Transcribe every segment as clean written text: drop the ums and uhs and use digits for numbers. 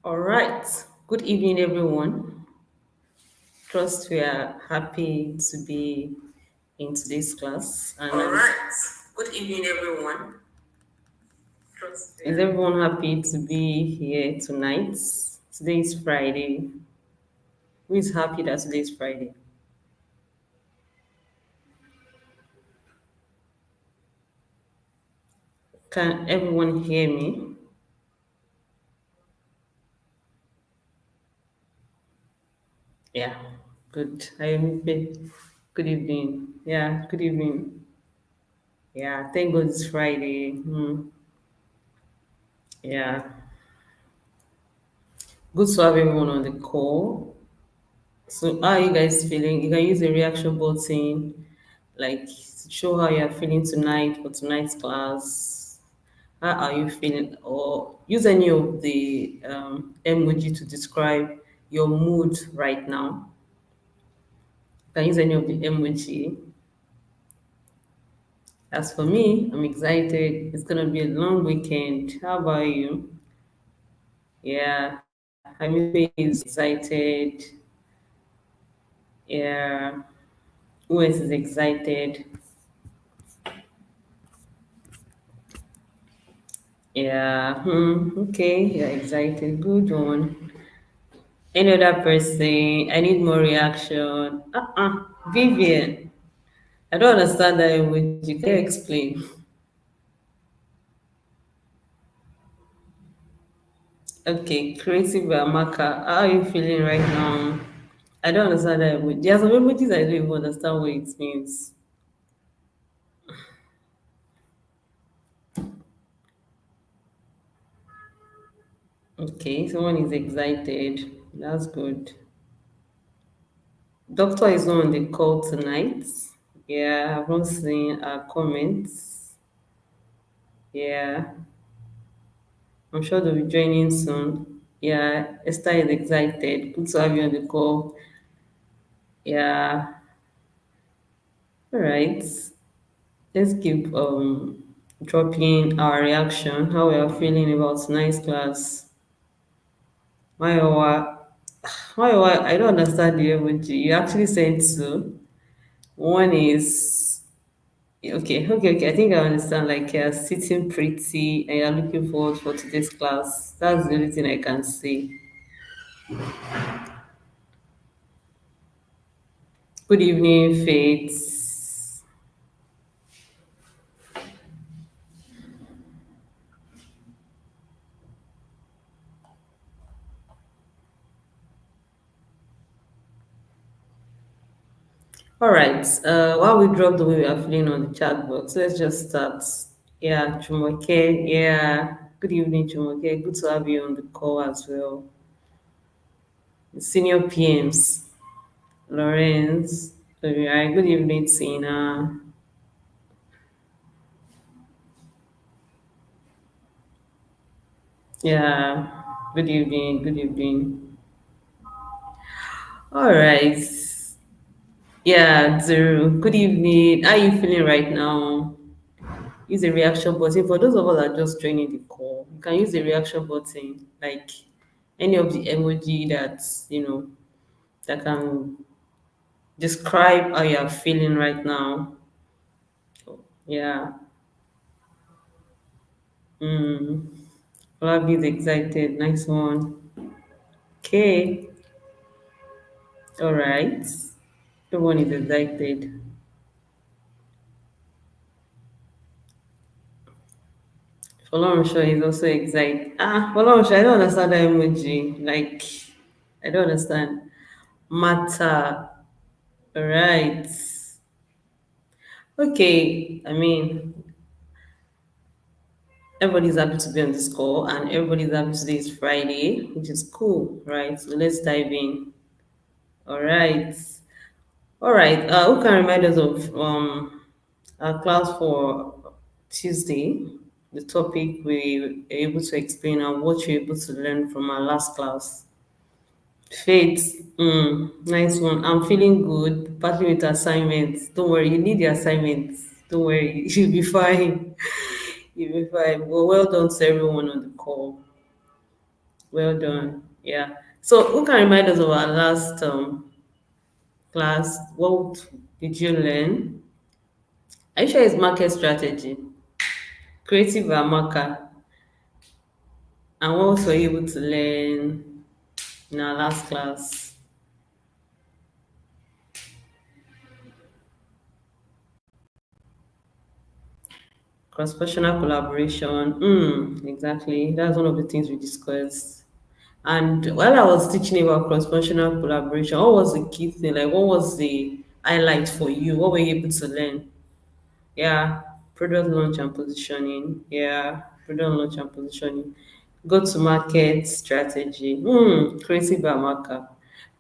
All right. Good evening, everyone. Trust we are happy to be in today's class. And All right. Good evening, everyone. is everyone happy to be here tonight? Today is Friday. Who is happy that today is Friday? Can everyone hear me? Yeah. Good. I am good evening. Yeah. Good evening. Yeah. Thank God it's Friday. Yeah. Good to have everyone on the call. So how are you guys feeling? You can use the reaction button, like to show how you're feeling tonight for tonight's class. How are you feeling? Or use any of the emoji to describe your mood right now. You can use any of the emoji. As for me, I'm excited. It's gonna be a long weekend. How about you? Yeah, I mean, is excited. Yeah, who else is excited? Yeah, okay, you're excited. Good one. Any other person? I need more reaction. Vivian. I don't understand that emoji. Can you explain? Okay, creative by Amaka. How are you feeling right now? I don't understand that emoji. There are some emojis I don't even understand what it means. Okay, someone is excited. That's good. Doctor is not on the call tonight. Yeah, I've not seen comments. Yeah, I'm sure they'll be joining soon. Yeah, Esther is excited. Good to have you on the call. Yeah, all right. Let's keep dropping our reaction, how we are feeling about tonight's class. Mayowa, Mayowa, I don't understand the emoji. You actually sent two. One is okay. I think I understand. Like you're sitting pretty and you're looking forward for today's class. That's the only thing I can say. Good evening, Faith. All right. While we drop the way we are feeling on the chat box, let's just start. Yeah, Chumoke. Yeah. Good evening, Chumoke. Good to have you on the call as well. The senior PMs, Lawrence. Alright. Good evening, Tina. Yeah. Good evening. Good evening. All right. Yeah, Zero. Good evening. How are you feeling right now? Use the reaction button. For those of us that are just joining the call, you can use the reaction button, like any of the emoji that can describe how you are feeling right now. Yeah. Mm. Olabi is excited. Nice one. Okay. All right. Everyone is excited. Folorenshaw is also excited. Folorenshaw, I don't understand that emoji. Like, I don't understand. Matter. All right. Okay. I mean, everybody's happy to be on this call, and everybody's happy today is Friday, which is cool, right? So let's dive in. All right. All right. Who can remind us of our class for Tuesday? The topic we were able to explain and what you're able to learn from our last class. Faith, nice one. I'm feeling good, partly with assignments. Don't worry, you need the assignments. Don't worry, you'll be fine. You'll be fine. Well done to everyone on the call. Well done. Yeah. So who can remind us of our last class? What did you learn? Are you sure it's market strategy, creative and marker? And what else were you able to learn in our last class? Cross-functional collaboration. Exactly. That's one of the things we discussed. And while I was teaching about cross-functional collaboration, what was the key thing? Like, what was the highlight for you? What were you able to learn? Yeah, product launch and positioning. Yeah, product launch and positioning. Go to market strategy. Creative by marker.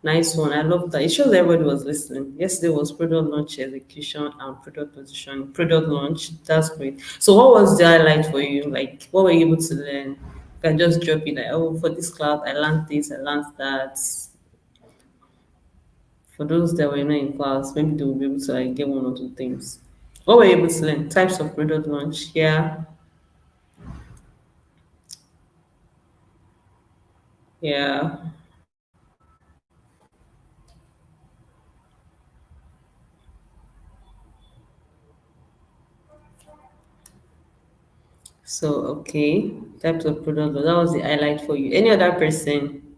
Nice one. I love that. It shows everybody was listening. Yesterday was product launch execution and product position. Product launch. That's great. So what was the highlight for you? Like what were you able to learn? You can just drop it like, oh, for this class, I learned this, I learned that. For those that were not in class, maybe they will be able to like get one or two things. What were you able to learn? Types of product launch. Yeah. Yeah. So okay. Types of product launch. That was the highlight for you. Any other person?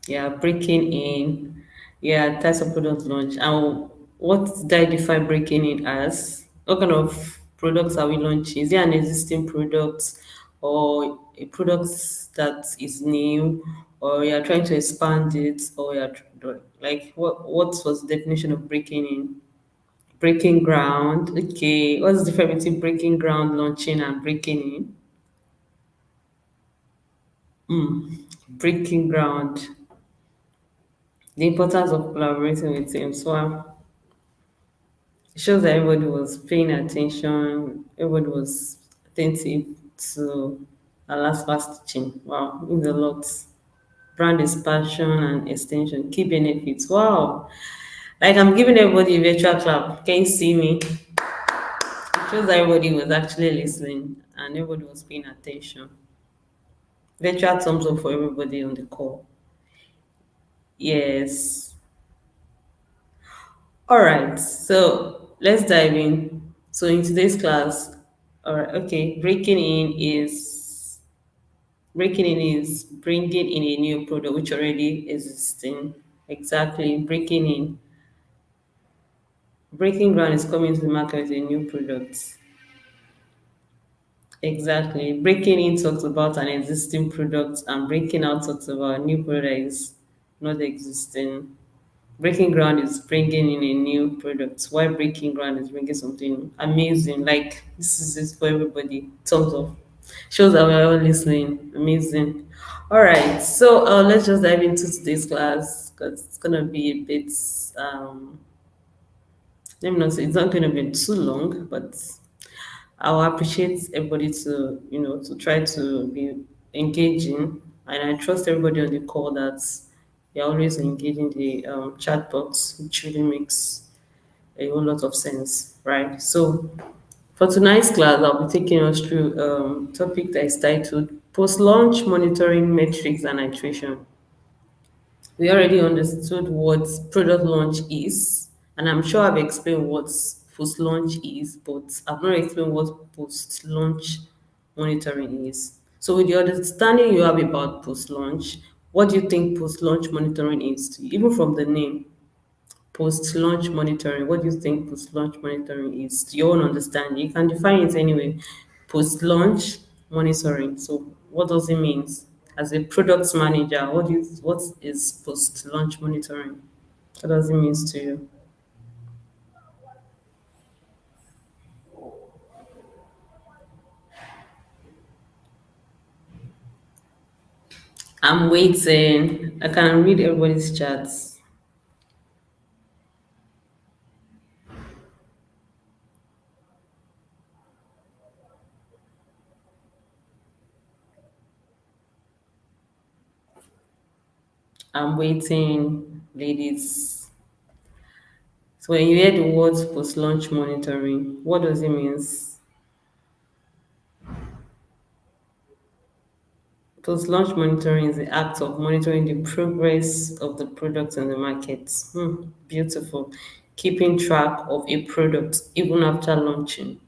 Yeah, breaking in. Yeah, types of product launch. And what did I define breaking in as? What kind of products are we launching? Is there an existing product or a product that is new, or you're trying to expand it, or like what was the definition of breaking in? Breaking ground. Okay. What's the difference between breaking ground, launching, and breaking in? Breaking ground. The importance of collaborating with teams. Wow. It shows that everybody was paying attention, everybody was attentive to our last class teaching. Wow, means a lot. Brand expansion and extension, key benefits. Wow, like I'm giving everybody a virtual clap. Can you see me? It shows that everybody was actually listening and everybody was paying attention. Virtual thumbs up for everybody on the call. Yes. All right, so let's dive in. So in today's class, all right, okay, breaking in is bringing in a new product which already existing. Exactly, breaking in. Breaking ground is coming to the market with a new product. Exactly. Breaking in talks about an existing product and breaking out talks about a new product that is not existing. Breaking ground is bringing in a new product. Why breaking ground is bringing something amazing. Like this is it for everybody. Thumbs up. Shows that we're all listening. Amazing. All right. So let's just dive into today's class because it's gonna be a bit. Let me not say it's not gonna be too long, but I'll appreciate everybody to to try to be engaging, and I trust everybody on the call that you're always engaging the chat box, which really makes a whole lot of sense, right? So for tonight's class, I'll be taking us through topic that is titled Post-Launch Monitoring Metrics and Iteration. We already understood what product launch is, and I'm sure I've explained what post launch is, but I've not explained what post launch monitoring is. So, with the understanding you have about post launch, what do you think post launch monitoring is to you? Even from the name, post launch monitoring, what do you think post launch monitoring is to your own understanding? You can define it anyway. Post launch monitoring. So, what does it mean? As a product manager, what is post launch monitoring? What does it mean to you? I'm waiting. I can read everybody's chats. I'm waiting, ladies. So when you hear the words post launch monitoring, what does it mean? Post-launch monitoring is the act of monitoring the progress of the product in the market. Beautiful. Keeping track of a product even after launching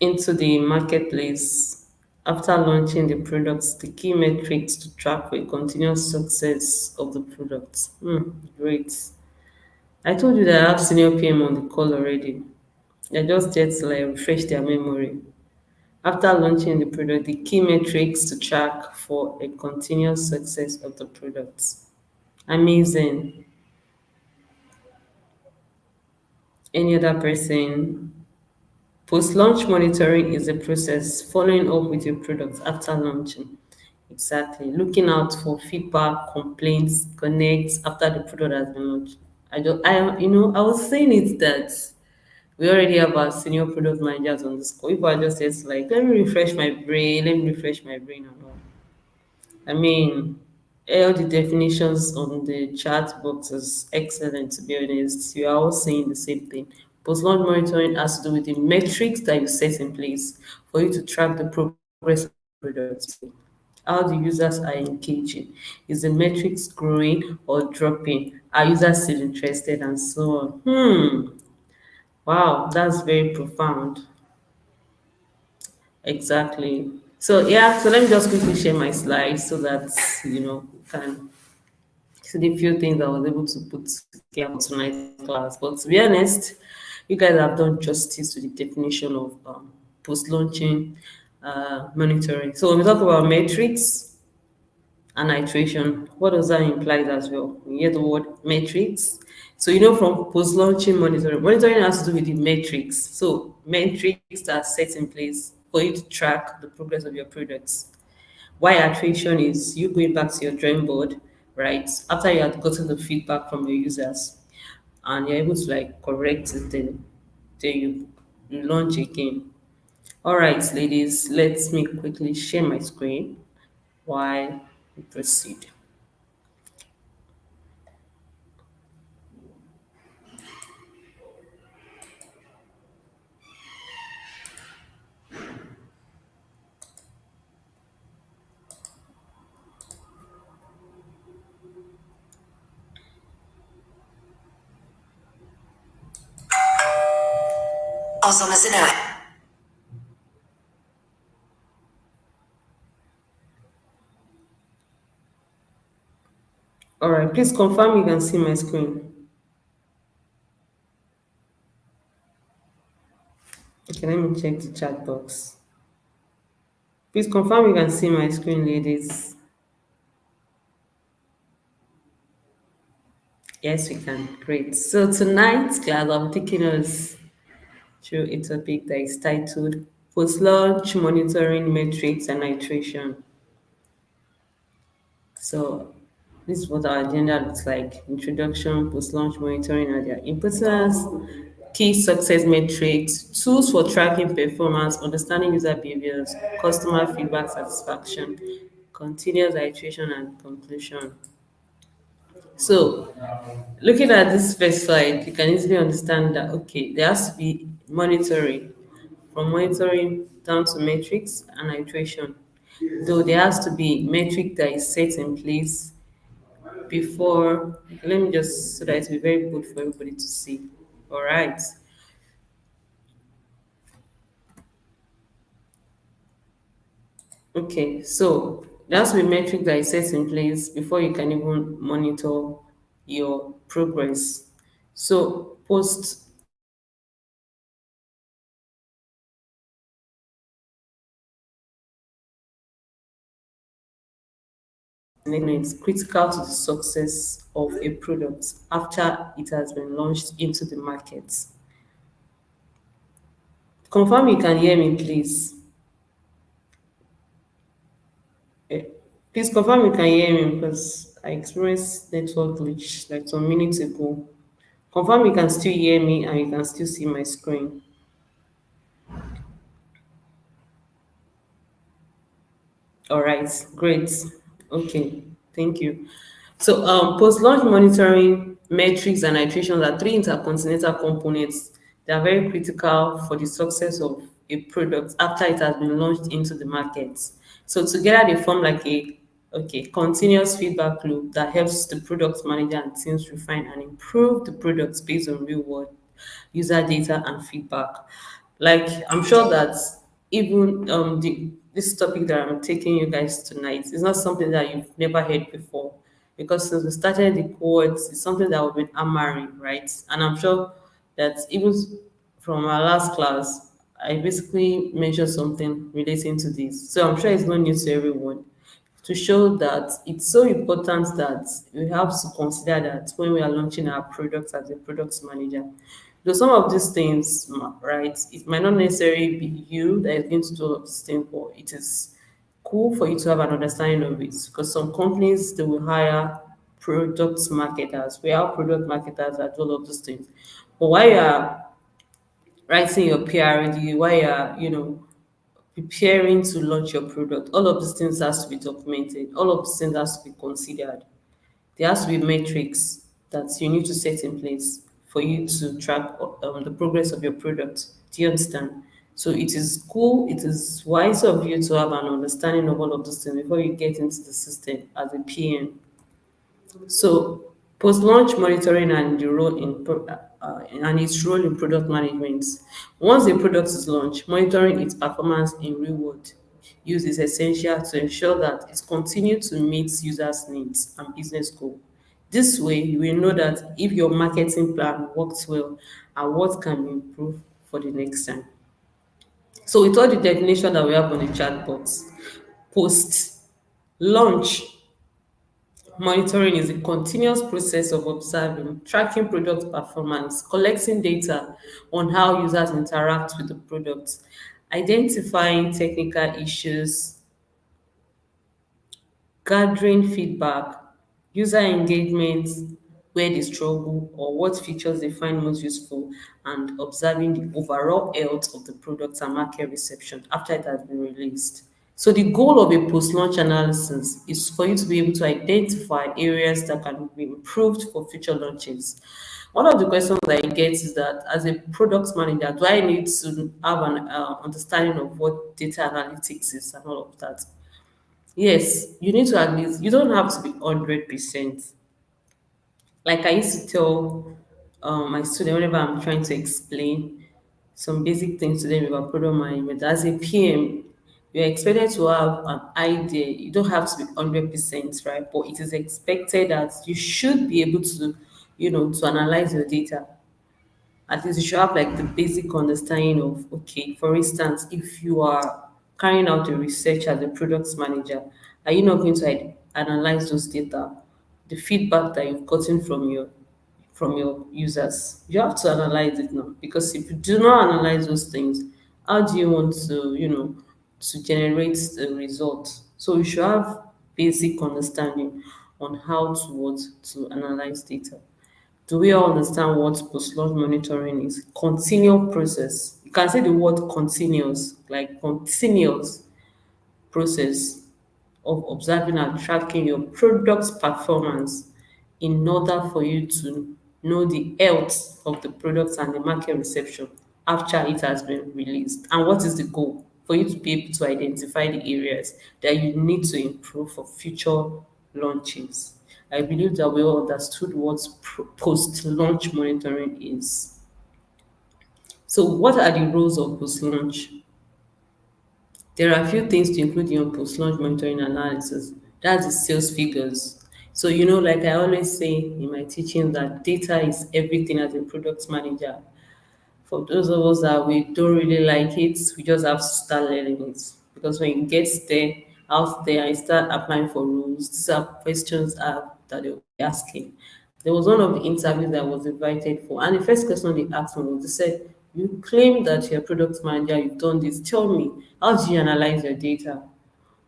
into the marketplace. After launching the products, the key metrics to track for a continuous success of the product. Great. I told you that I have senior PM on the call already. I just there to like refresh their memory. After launching the product, the key metrics to track for a continuous success of the product. Amazing. Any other person? Post launch monitoring is a process following up with your product after launching. Exactly. Looking out for feedback, complaints, connects after the product has been launched. I was saying it that we already have our senior product managers on this call. People are just says like, let me refresh my brain and all. I mean, all the definitions on the chat box is excellent, to be honest. You are all saying the same thing. Post-launch monitoring has to do with the metrics that you set in place for you to track the progress of your product. How the users are engaging. Is the metrics growing or dropping? Are users still interested and so on? Wow, that's very profound. Exactly. So yeah, so let me just quickly share my slides so that we can see the few things I was able to put together for tonight's class. But to be honest, you guys have done justice to the definition of post-launching monitoring. So when we talk about metrics and iteration, what does that imply as well? We hear the word metrics. So from post-launching monitoring has to do with the metrics. So metrics that are set in place for you to track the progress of your products. Why iteration is you going back to your drawing board, right? After you had gotten the feedback from your users and you're able to like correct it, then you launch again. All right, ladies, let me quickly share my screen while we proceed. Also, as a note, All right, please confirm you can see my screen. Okay, let me check the chat box. Please confirm you can see my screen, ladies. Yes, we can. Great. So tonight's class, I'm taking us through a topic that is titled Post-Launch Monitoring Metrics and Iteration. So this is what our agenda looks like. Introduction, post-launch monitoring and their importance, key success metrics, tools for tracking performance, understanding user behaviors, customer feedback satisfaction, continuous iteration and conclusion. So looking at this first slide, you can easily understand that okay, there has to be monitoring, from monitoring down to metrics and iteration. Though there has to be metric that is set in place before. Let me just so that it will be very good for everybody to see. All right. Okay. So there has to be metric that is set in place before you can even monitor your progress. So post it's critical to the success of a product after it has been launched into the market. Confirm you can hear me, please. Eh, Please confirm you can hear me because I experienced network glitch like some minutes ago. Confirm you can still hear me and you can still see my screen. All right, great. Okay, thank you. So, post-launch monitoring, metrics, and iterations are three intercontinental components that are very critical for the success of a product after it has been launched into the market. So together they form like a continuous feedback loop that helps the product manager and teams refine and improve the products based on real world user data and feedback. Like I'm sure that even this topic that I'm taking you guys tonight is not something that you've never heard before, because since we started the course, it's something that we've been hammering, right? And I'm sure that even from our last class, I basically mentioned something relating to this. So I'm sure it's not new to everyone, to show that it's so important that we have to consider that when we are launching our products as a product manager. Though some of these things, right, it might not necessarily be you that is going to do all of these things, but it is cool for you to have an understanding of it, because some companies they will hire product marketers. We have product marketers that do all of those things. But while you are writing your PRD, while you are, preparing to launch your product, all of these things has to be documented. All of these things has to be considered. There has to be metrics that you need to set in place for you to track the progress of your product. Do you understand? So it is cool, it is wise of you to have an understanding of all of those things before you get into the system as a PM. So post-launch monitoring and the role in and its role in product management. Once a product is launched, monitoring its performance in real world use is essential to ensure that it continues to meet users' needs and business goals. This way, you will know that if your marketing plan works well and what can be improved for the next time. So with all the definition that we have on the chat box, post-launch monitoring is a continuous process of observing, tracking product performance, collecting data on how users interact with the product, identifying technical issues, gathering feedback, user engagement, where they struggle or what features they find most useful, and observing the overall health of the product and market reception after it has been released. So the goal of a post-launch analysis is for you to be able to identify areas that can be improved for future launches. One of the questions that I get is that as a product manager, do I need to have an understanding of what data analytics is and all of that? Yes, you need to at least, you don't have to be 100%. Like I used to tell my student whenever I'm trying to explain some basic things to them about product management, as a PM, you're expected to have an idea. You don't have to be 100%, right? But it is expected that you should be able to, to analyze your data. At least you should have like the basic understanding of, okay, for instance, if you are carrying out a research as a product manager, are you not going to analyze those data, the feedback that you've gotten from your users? You have to analyze it now, because if you do not analyze those things, how do you want to, to generate the result? So you should have basic understanding on how to analyze data. Do we all understand what post-launch monitoring is? Continual process. You can say the word continuous, like continuous process of observing and tracking your product's performance in order for you to know the health of the product and the market reception after it has been released. And what is the goal? For you to be able to identify the areas that you need to improve for future launches. I believe that we all understood what post-launch monitoring is. So, what are the roles of post-launch? There are a few things to include in your post-launch monitoring analysis. That's the sales figures. So, like I always say in my teaching, that data is everything as a product manager. For those of us that we don't really like it, we just have to start learning it. Because when you get there, out there, and start applying for rules, these are questions that they'll be asking. There was one of the interviews that I was invited for, and the first question they asked me was, they said, "You claim that you're a product manager, you've done this. Tell me, how do you analyze your data?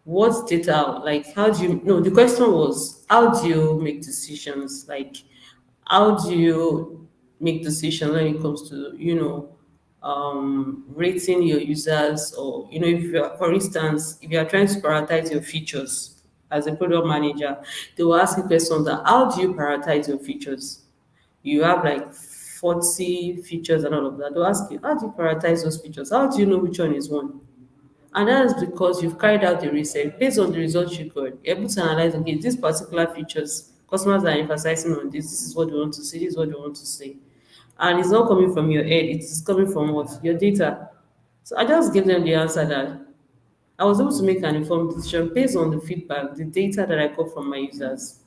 What data, like, how do you, no, the question was, how do you make decisions? Like, how do you make decisions when it comes to, rating your users, or, if you're, for instance, if you are trying to prioritize your features as a product manager, they will ask you questions that, how do you prioritize your features? You have like 40 features and all of that. They'll ask you, how do you prioritize those features? How do you know which one is one? And that's because you've carried out the research. Based on the results you got, you're able to analyze, okay, these particular features, customers are emphasizing on this, this is what they want to see, this is what they want to say. And it's not coming from your head, it is coming from what? Your data. So I just gave them the answer that I was able to make an informed decision based on the feedback, the data that I got from my users.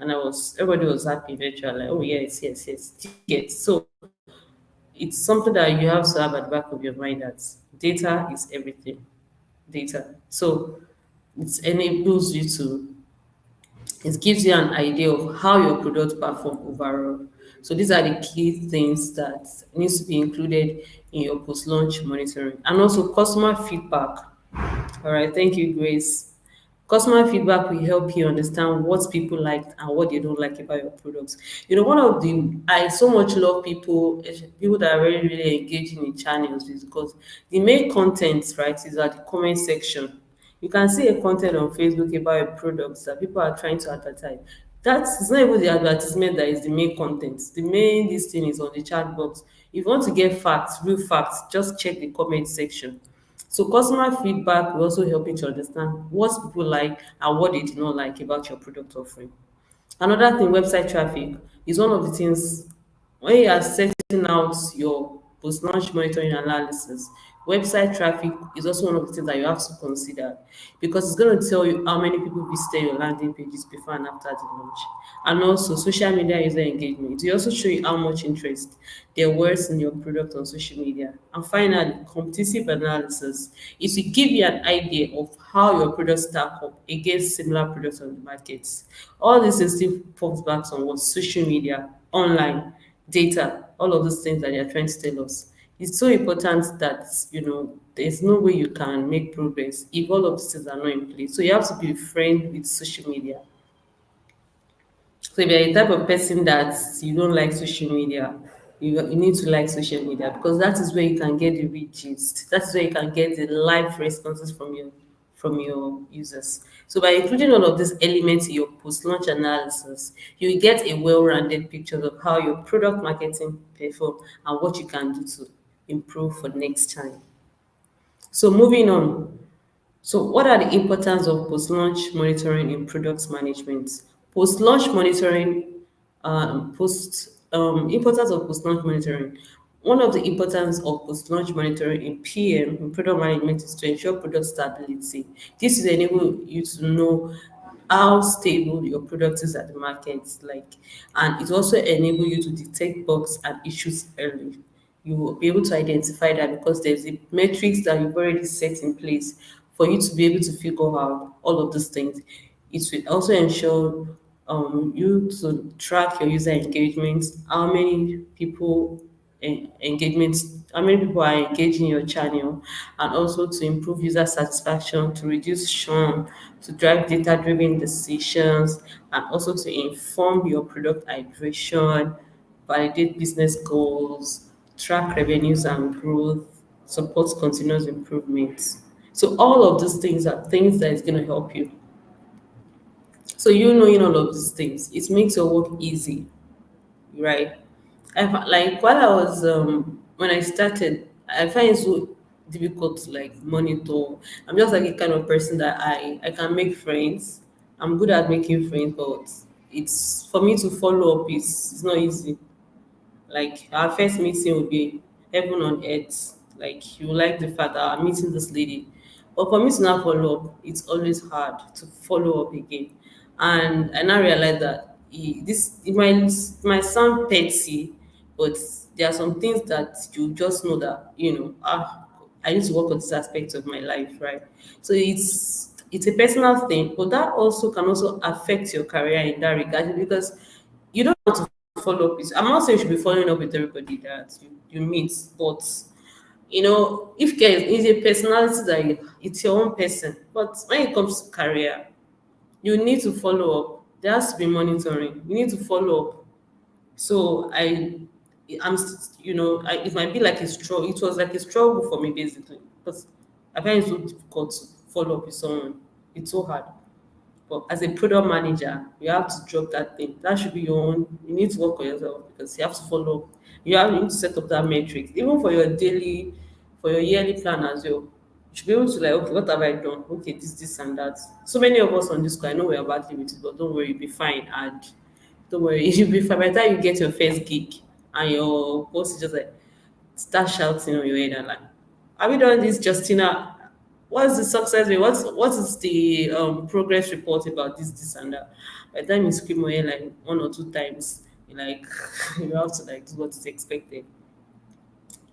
And everybody was happy eventually, like, oh, yes, yes, yes. Do you get? So it's something that you have to have at the back of your mind that data is everything. Data. So it enables you to, it gives you an idea of how your product perform overall. So these are the key things that needs to be included in your post-launch monitoring. And also customer feedback. All right, thank you, Grace. Customer feedback will help you understand what people like and what they don't like about your products. You know, one of the I so much love people that are really really engaging in channels is because the main content, right, is at the comment section. You can see a content on Facebook about a product that people are trying to advertise. That is not even the advertisement that is the main content. The main this thing is on the chat box. If you want to get facts, real facts, just check the comment section. So customer feedback will also help you to understand what people like and what they do not like about your product offering. Another thing, website traffic is one of the things when you are setting out your post-launch monitoring analysis. Website traffic is also one of the things that you have to consider because it's going to tell you how many people visited your landing pages before and after the launch. And also social media user engagement. It will also show you how much interest there was in your product on social media. And finally, competitive analysis. It will give you an idea of how your products stack up against similar products on the markets. All this is still falls back on what social media, online, data, all of those things that they are trying to tell us. It's so important that there's no way you can make progress if all of these things are not in place. So you have to be friend with social media. So if you're a type of person that you don't like social media, you need to like social media because that is where you can get the real gist. That's where you can get the live responses from your users. So by including all of these elements in your post-launch analysis, you will get a well-rounded picture of how your product marketing perform and what you can do to improve for next time. So moving on, so, what are the importance of post-launch monitoring in product management? Post-launch monitoring, post importance of post-launch monitoring. One of the importance of post-launch monitoring in PM in product management is to ensure product stability. This will enable you to know how stable your product is at the market, like, and it also enable you to detect bugs and issues early. You will be able to identify that because there's a metrics that you've already set in place for you to be able to figure out all of these things. It will also ensure you to track your user engagement, how many people engagements, how many people are engaging your channel, and also to improve user satisfaction, to reduce churn, to drive data-driven decisions, and also to inform your product iteration, validate business goals, track revenues and growth, support continuous improvement. So all of these things are things that is going to help you. So you knowing all of these things, it makes your work easy, right? Like while I was when I started, I find it so difficult to like monitor. I'm just like a kind of person that I can make friends. I'm good at making friends, but it's for me to follow up is it's not easy. Like our first meeting will be heaven on earth. Like you like the fact that I'm meeting this lady. But for me to now follow up, it's always hard to follow up again. And I now realize that it might sound petty, but there are some things that you just know that, I need to work on this aspect of my life, right? So it's a personal thing, but that also can also affect your career in that regard because you don't want to follow up with. I'm not saying you should be following up with everybody that you meet, but if there is a personality that it's your own person. But when it comes to career, you need to follow up. There has to be monitoring. You need to follow up. So it might be like a struggle. It was like a struggle for me basically because I find it so difficult to follow up with someone. It's so hard. But as a product manager, you have to drop that thing. That should be your own. You need to work on yourself because you have to follow up. You need to set up that metrics, even for your daily, for your yearly plan as well. should be able to like, okay, what have I done? Okay, this, and that. So many of us on this call, I know we're badly with it, but don't worry, you'll be fine. And don't worry, you'll be fine. By the time you get your first gig and your boss is just like start shouting on your head and like, have you done this, Justina? What's the success rate? What is the progress report about this and that? By the time you scream on your head like one or two times, you like you have to like do what is expected.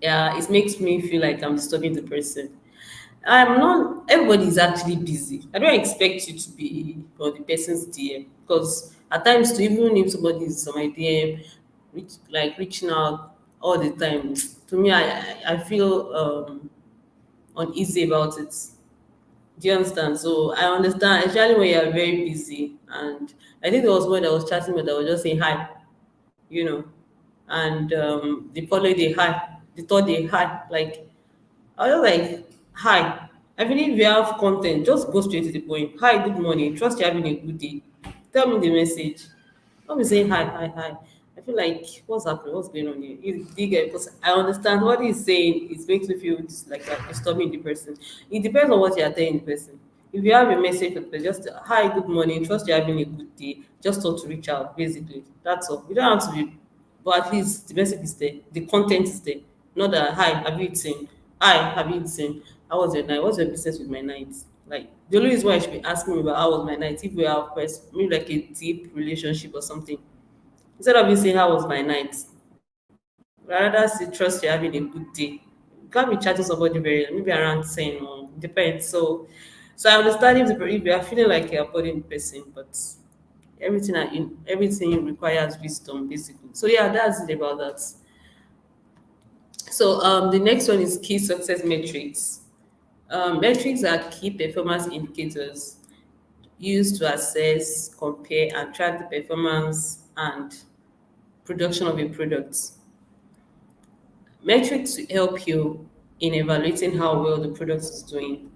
Yeah, it makes me feel like I'm disturbing the person. I'm not. Everybody is actually busy. I don't expect you to be on the person's DM because at times, to even if somebody is on my DM, reaching out all the time, to me, I feel uneasy about it. Do you understand? So I understand, especially when you are very busy. And I think there was one that was chatting with that was just saying hi, you know, and the following day hi, the third day hi, like I was like, hi. I believe you have content. Just go straight to the point. Hi, good morning. Trust you're having a good day. Tell me the message. Don't be saying hi, hi, hi. I feel like what's happening? What's going on here? You dig it because I understand what he's saying. It makes me feel like I'm disturbing the person. It depends on what you're telling the person. If you have a message for the person, just hi, good morning. Trust you're having a good day. Just thought to reach out. Basically, that's all. You don't have to be, but at least the message is there. The content is there. Not that hi, have you eaten? Hi, have you eaten? How was your night? What's your business with my night? Like the only reason why I should be asking me about how was my night if we have maybe like a deep relationship or something. Instead of you saying how was my night, rather say trust you're having a good day. You can't be chatting somebody very maybe around 10 or depends. So I understand if you are feeling like you're avoiding the person, but everything requires wisdom basically. So yeah, that's it about that. So the next one is key success metrics. Metrics are key performance indicators used to assess, compare, and track the performance and production of a product. Metrics will help you in evaluating how well the product is doing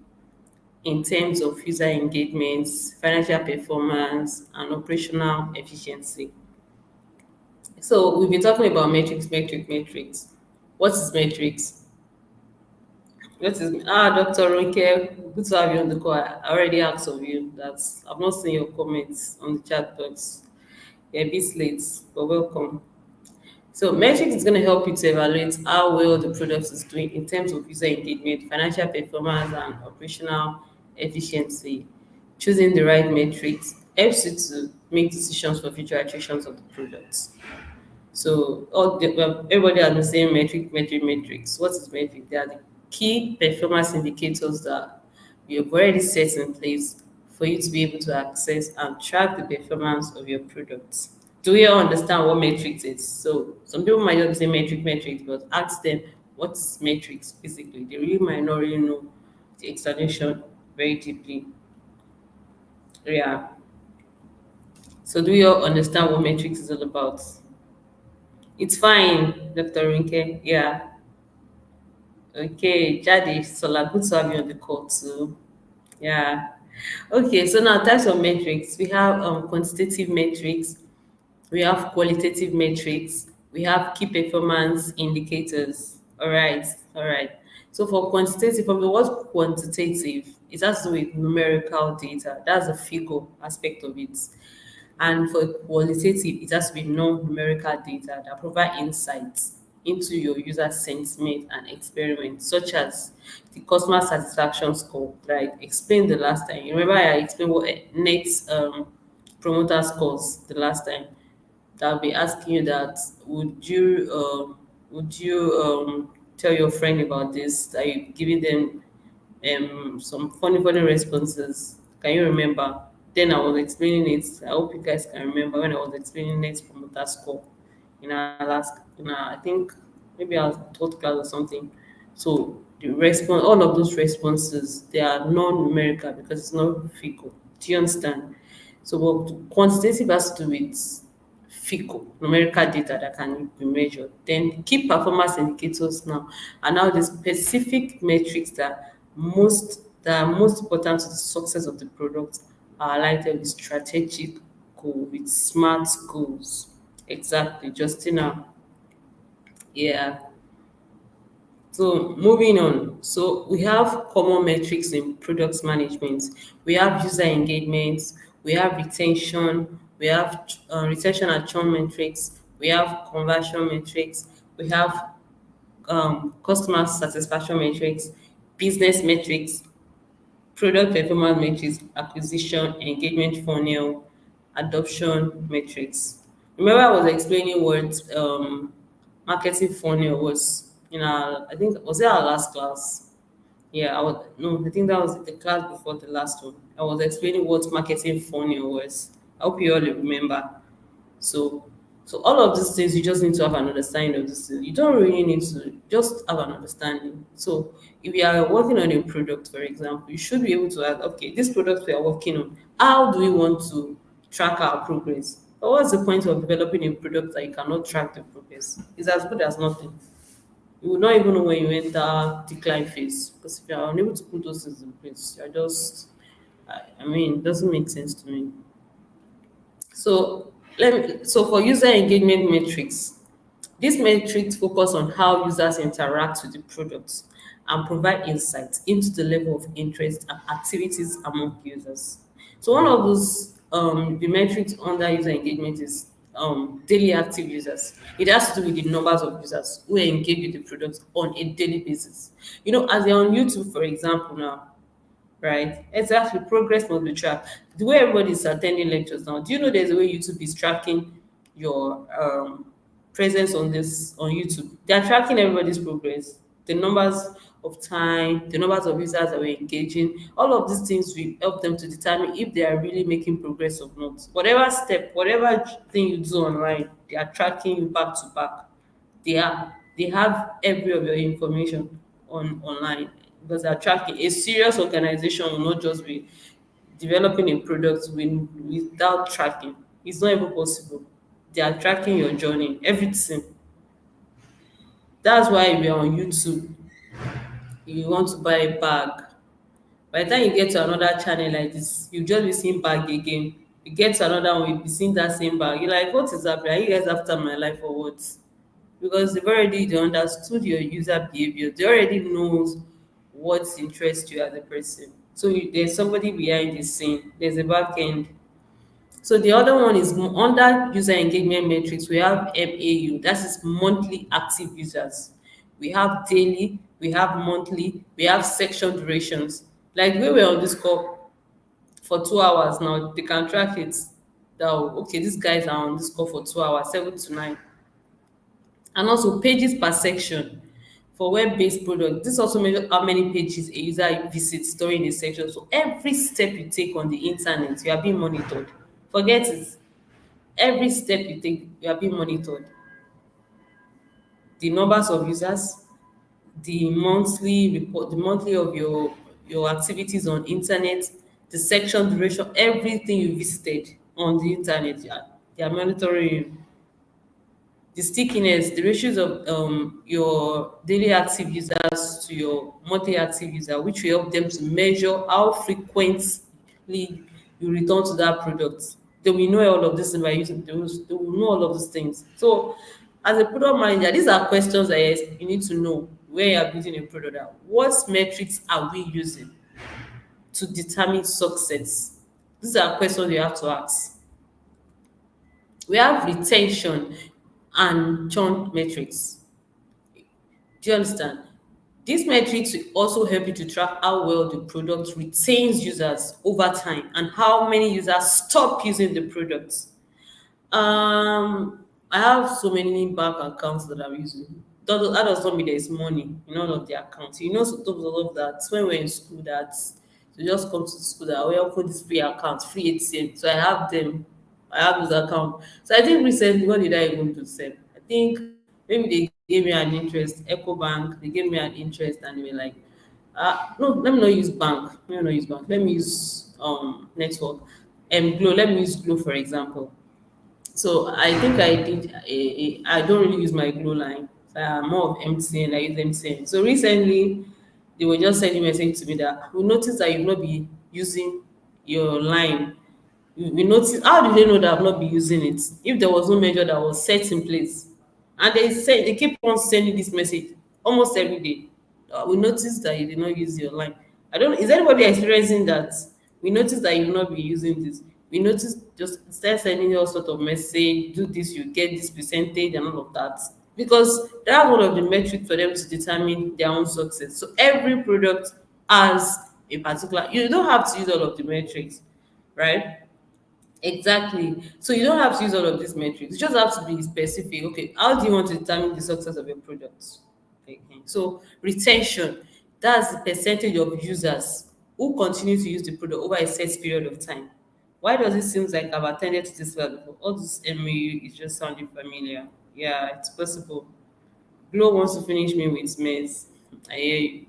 in terms of user engagements, financial performance, and operational efficiency. So we've been talking about metrics. What is metrics? What is Dr. Ronke? Good to have you on the call. I already asked of you that I've not seen your comments on the chat box. You're a bit late, but welcome. So metrics is going to help you to evaluate how well the product is doing in terms of user engagement, financial performance, and operational efficiency. Choosing the right metrics helps you to make decisions for future iterations of the product. So everybody has been saying metrics. What is metric? They are the key performance indicators that you have already set in place for you to be able to access and track the performance of your products. Do you understand what metrics is? So some people might just say metrics, but ask them what is metrics basically. They really might not really know the explanation very deeply. Yeah. So do you all understand what metrics is all about? It's fine, Dr. Rinke. Yeah. Okay, Jadi Sola, good to have you on the call too. Yeah. Okay, so now types of metrics. We have quantitative metrics, we have qualitative metrics, we have key performance indicators. All right. So for quantitative, from the word quantitative, it has to do with numerical data. That's the figure aspect of it. And for qualitative, it has to be non-numerical data that provide insights into your user sentiment and experiment, such as the customer satisfaction score. Like explained the last time. You remember I explained what next promoter scores the last time. That'll be asking you that would you tell your friend about this? Are you giving them some funny responses. Can you remember? Then I was explaining it. I hope you guys can remember when I was explaining next promoter score I think maybe I was taught class or something. So the response, all of those responses, they are non-numerical because it's not FICO. Do you understand? So what quantitative has to do with FICO, numerical data that can be measured. Then key performance indicators now are now the specific metrics that are most important to the success of the product are aligned with strategic goal, with smart goals. Exactly, Justina. Yeah. So moving on. So we have common metrics in product management. We have user engagement. We have retention. We have retention and churn metrics. We have conversion metrics. We have customer satisfaction metrics, business metrics, product performance metrics, acquisition, engagement funnel, adoption metrics. Remember, I was explaining what marketing funnel was in our, I think, was it our last class? Yeah, I was, no, I think that was the class before the last one. I was explaining what marketing funnel was. I hope you all remember. So, so all of these things you just need to have an understanding of this. You don't really need to just have an understanding. So, if you are working on a product, for example, you should be able to ask, okay, this product we are working on, how do we want to track our progress? But what's the point of developing a product that you cannot track the progress? It's as good as nothing. You will not even know when you enter decline phase because if you are unable to put those things in place, you're just, I mean, it doesn't make sense to me. So for user engagement metrics, these metrics focus on how users interact with the product and provide insights into the level of interest and activities among users. So one of those the metrics under user engagement is daily active users. It has to do with the numbers of users who engage with the product on a daily basis. You know, as they're on YouTube, for example, now, right? Exactly. Progress must be tracked. The way everybody is attending lectures now, do you know there's a way YouTube is tracking your presence on this on YouTube? They are tracking everybody's progress, the numbers of time, the numbers of users that were engaging. All of these things will help them to determine if they are really making progress or not. Whatever step, whatever thing you do online, they are tracking you back to back. They have every of your information online because they're tracking. A serious organization will not just be developing a product without tracking. It's not even possible. They are tracking your journey, everything. That's why if you're on YouTube, you want to buy a bag. By the time you get to another channel like this, you just be seeing bag again. You get to another one, you'll be seeing that same bag. You're like, what is happening? Are you guys after my life or what? Because they understood your user behavior. They already knows what interests you as a person. So there's somebody behind the scene. There's a back end. So the other one is under user engagement metrics. We have MAU. That is monthly active users. We have daily. We have monthly. We have section durations. Like we were on this call for 2 hours now. They can track it. That okay, these guys are on this call for 2 hours, 7 to 9, and also pages per section for web-based product. This also measures how many pages a user visits during a section. So every step you take on the internet, you are being monitored. Forget it. Every step you take, you are being monitored. The numbers of users, the monthly report, the monthly of your activities on internet, the section duration, everything you visited on the internet, they are monitoring you. The stickiness, the ratios of your daily active users to your monthly active user, which will help them to measure how frequently you return to that product. They will know all of this by using those, they will know all of these things. So as a product manager, these are questions that yes, you need to know when you are building a product. What metrics are we using to determine success? These are questions you have to ask. We have retention and churn metrics. Do you understand? These metrics will also help you to track how well the product retains users over time and how many users stop using the product. I have so many bank accounts that I'm using. That does not mean there's money in all of the accounts. You know, so of that when we're in school that you just come to school that we open this free account, free ATM. So I have them. I have those accounts. So I think recently, what did I even do? Same. I think maybe they gave me an interest. Echo Bank, they gave me an interest, and they were like, no, let me not use bank. Let me not use bank. Let me use network. Glow. Let me use Glow for example. So I think I did. I don't really use my Glow line. I'm more of MTN. I use MTN. So recently, they were just sending message to me that we noticed that you've not been using your line. We noticed. How did they know that I've not been using it? If there was no measure that was set in place, and they keep on sending this message almost every day. We notice that you did not use your line. I don't. Is anybody experiencing that? We notice that you will not be using this. We notice just start sending you all sort of message. Do this, you get this percentage and all of that. Because that's one of the metrics for them to determine their own success. So every product has a particular. You don't have to use all of the metrics, right? Exactly. So you don't have to use all of these metrics. You just have to be specific. Okay, how do you want to determine the success of your product? Okay. So retention, that's the percentage of users who continue to use the product over a set period of time. Why does it seem like I've attended to this well before? All this MAU is just sounding familiar. Yeah, it's possible. Glow wants to finish me with mess. I hear you.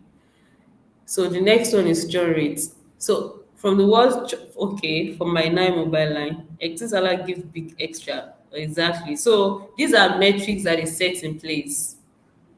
So the next one is churn rate. So from the word okay, for my nine mobile line, Etisalat gives big extra. Exactly. So these are metrics that is set in place.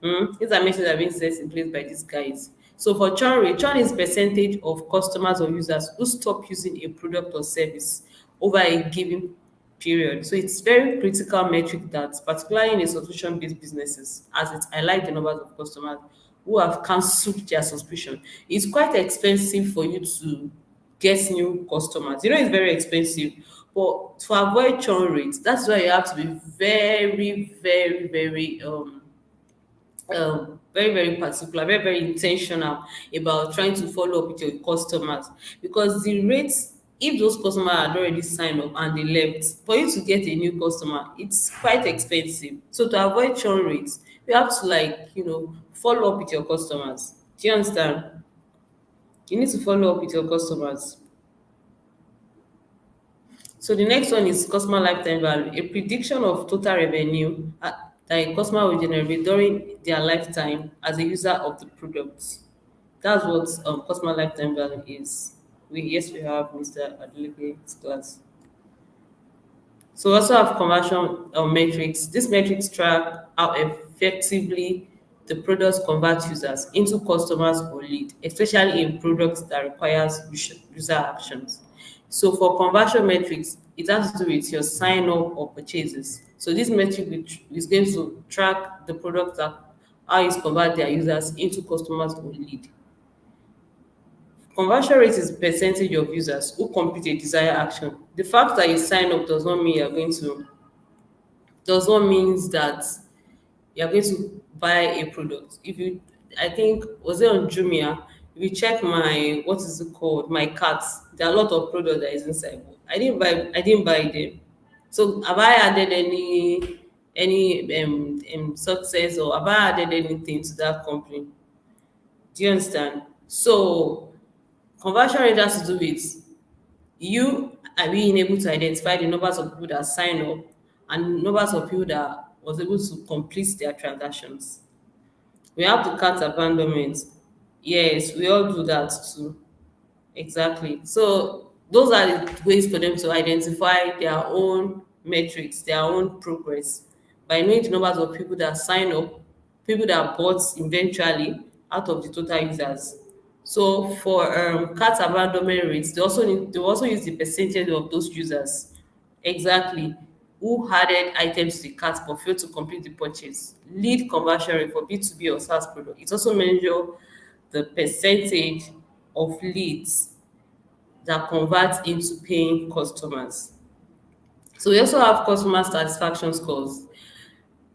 These are metrics that are being set in place by these guys. So for churn rate, churn is percentage of customers or users who stop using a product or service over a given period. So it's very critical metric that, particularly in a subscription-based businesses, as it highlights the numbers of customers who have cancelled their subscription. It's quite expensive for you to get new customers. You know, it's very expensive. But to avoid churn rates, that's why you have to be very, very, very very very particular, very very intentional about trying to follow up with your customers, because the rates, if those customers had already signed up and they left, for you to get a new customer, it's quite expensive. So to avoid churn rates, you have to, like, follow up with your customers. Do you understand? You need to follow up with your customers. So the next one is customer lifetime value, a prediction of total revenue that a customer will generate during their lifetime as a user of the product. That's what customer lifetime value is. We have Mr. Adelike's class. So we also have conversion metrics. These metrics track how effectively the products convert users into customers or lead, especially in products that requires user actions. So for conversion metrics, it has to do with your sign up or purchases. So this metric is going to track the product that how it convert their users into customers or lead. Conversion rate is percentage of users who complete a desired action. The fact that you sign up does not means that you're going to buy a product. If you, I think, was it on Jumia? If you check my, what is it called, my carts, there are a lot of products that is inside. I didn't buy them. So have I added any success, or have I added anything to that company? Do you understand? So conversion rate has to do with you are being able to identify the numbers of people that sign up and numbers of people that was able to complete their transactions. We have the cart abandonment. Yes, we all do that too. Exactly. So those are the ways for them to identify their own metrics, their own progress, by knowing the numbers of people that sign up, people that bought eventually out of the total users. So for cart abandonment rates, they also use the percentage of those users exactly who added items to the cart but failed to complete the purchase. Lead conversion rate for B2B or SaaS product. It also measure the percentage of leads that convert into paying customers. So we also have customer satisfaction scores.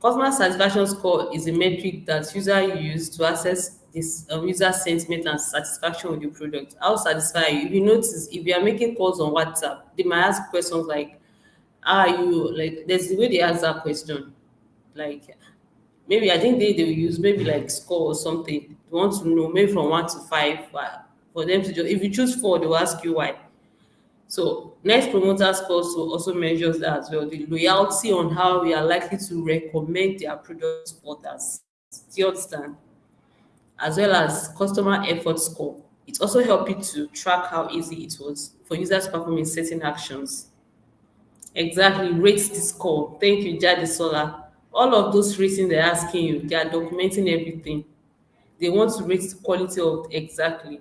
Customer satisfaction score is a metric that user use to assess this user sentiment and satisfaction with the product. How satisfied are you? If you notice, if you are making calls on WhatsApp, they might ask questions like, "How are you?" Like, there's the way they ask that question. Like, maybe I think they will use maybe like score or something. They want to know maybe from 1 to 5, for them to just, if you choose 4, they will ask you why. So next promoter score so also measures that as well, the loyalty on how we are likely to recommend their products to others. Do you understand? As well as customer effort score. It also helps you to track how easy it was for users performing certain actions. Exactly, rate the score. Thank you, Jadi Solar. All of those ratings they're asking you, they are documenting everything. They want to rate the quality of exactly.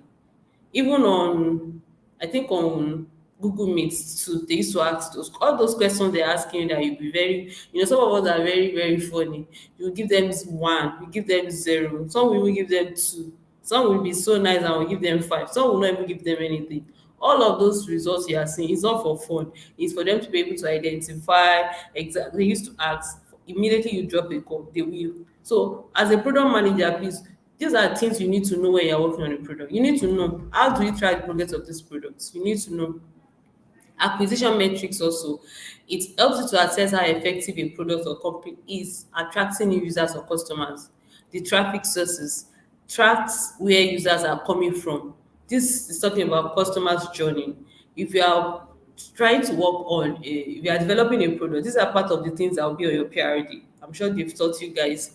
Even on, I think on Google Meets too. They used to ask those all those questions they're asking you that you'll be very, some of us are very, very funny. You give them one, you give them zero, some will even give them two, some will be so nice and will give them five, some will not even give them anything. All of those results you are seeing is not for fun, it's for them to be able to identify exactly. They used to ask, immediately you drop a call, they will. So as a product manager, please, these are things you need to know when you're working on a product. You need to know, how do you track the progress of this product? You need to know acquisition metrics also. It helps you to assess how effective a product or company is attracting new users or customers. The traffic sources tracks where users are coming from. This is talking about customers journey. If you are trying to work on if you are developing a product, these are part of the things that will be on your PRD. I'm sure they've taught you guys.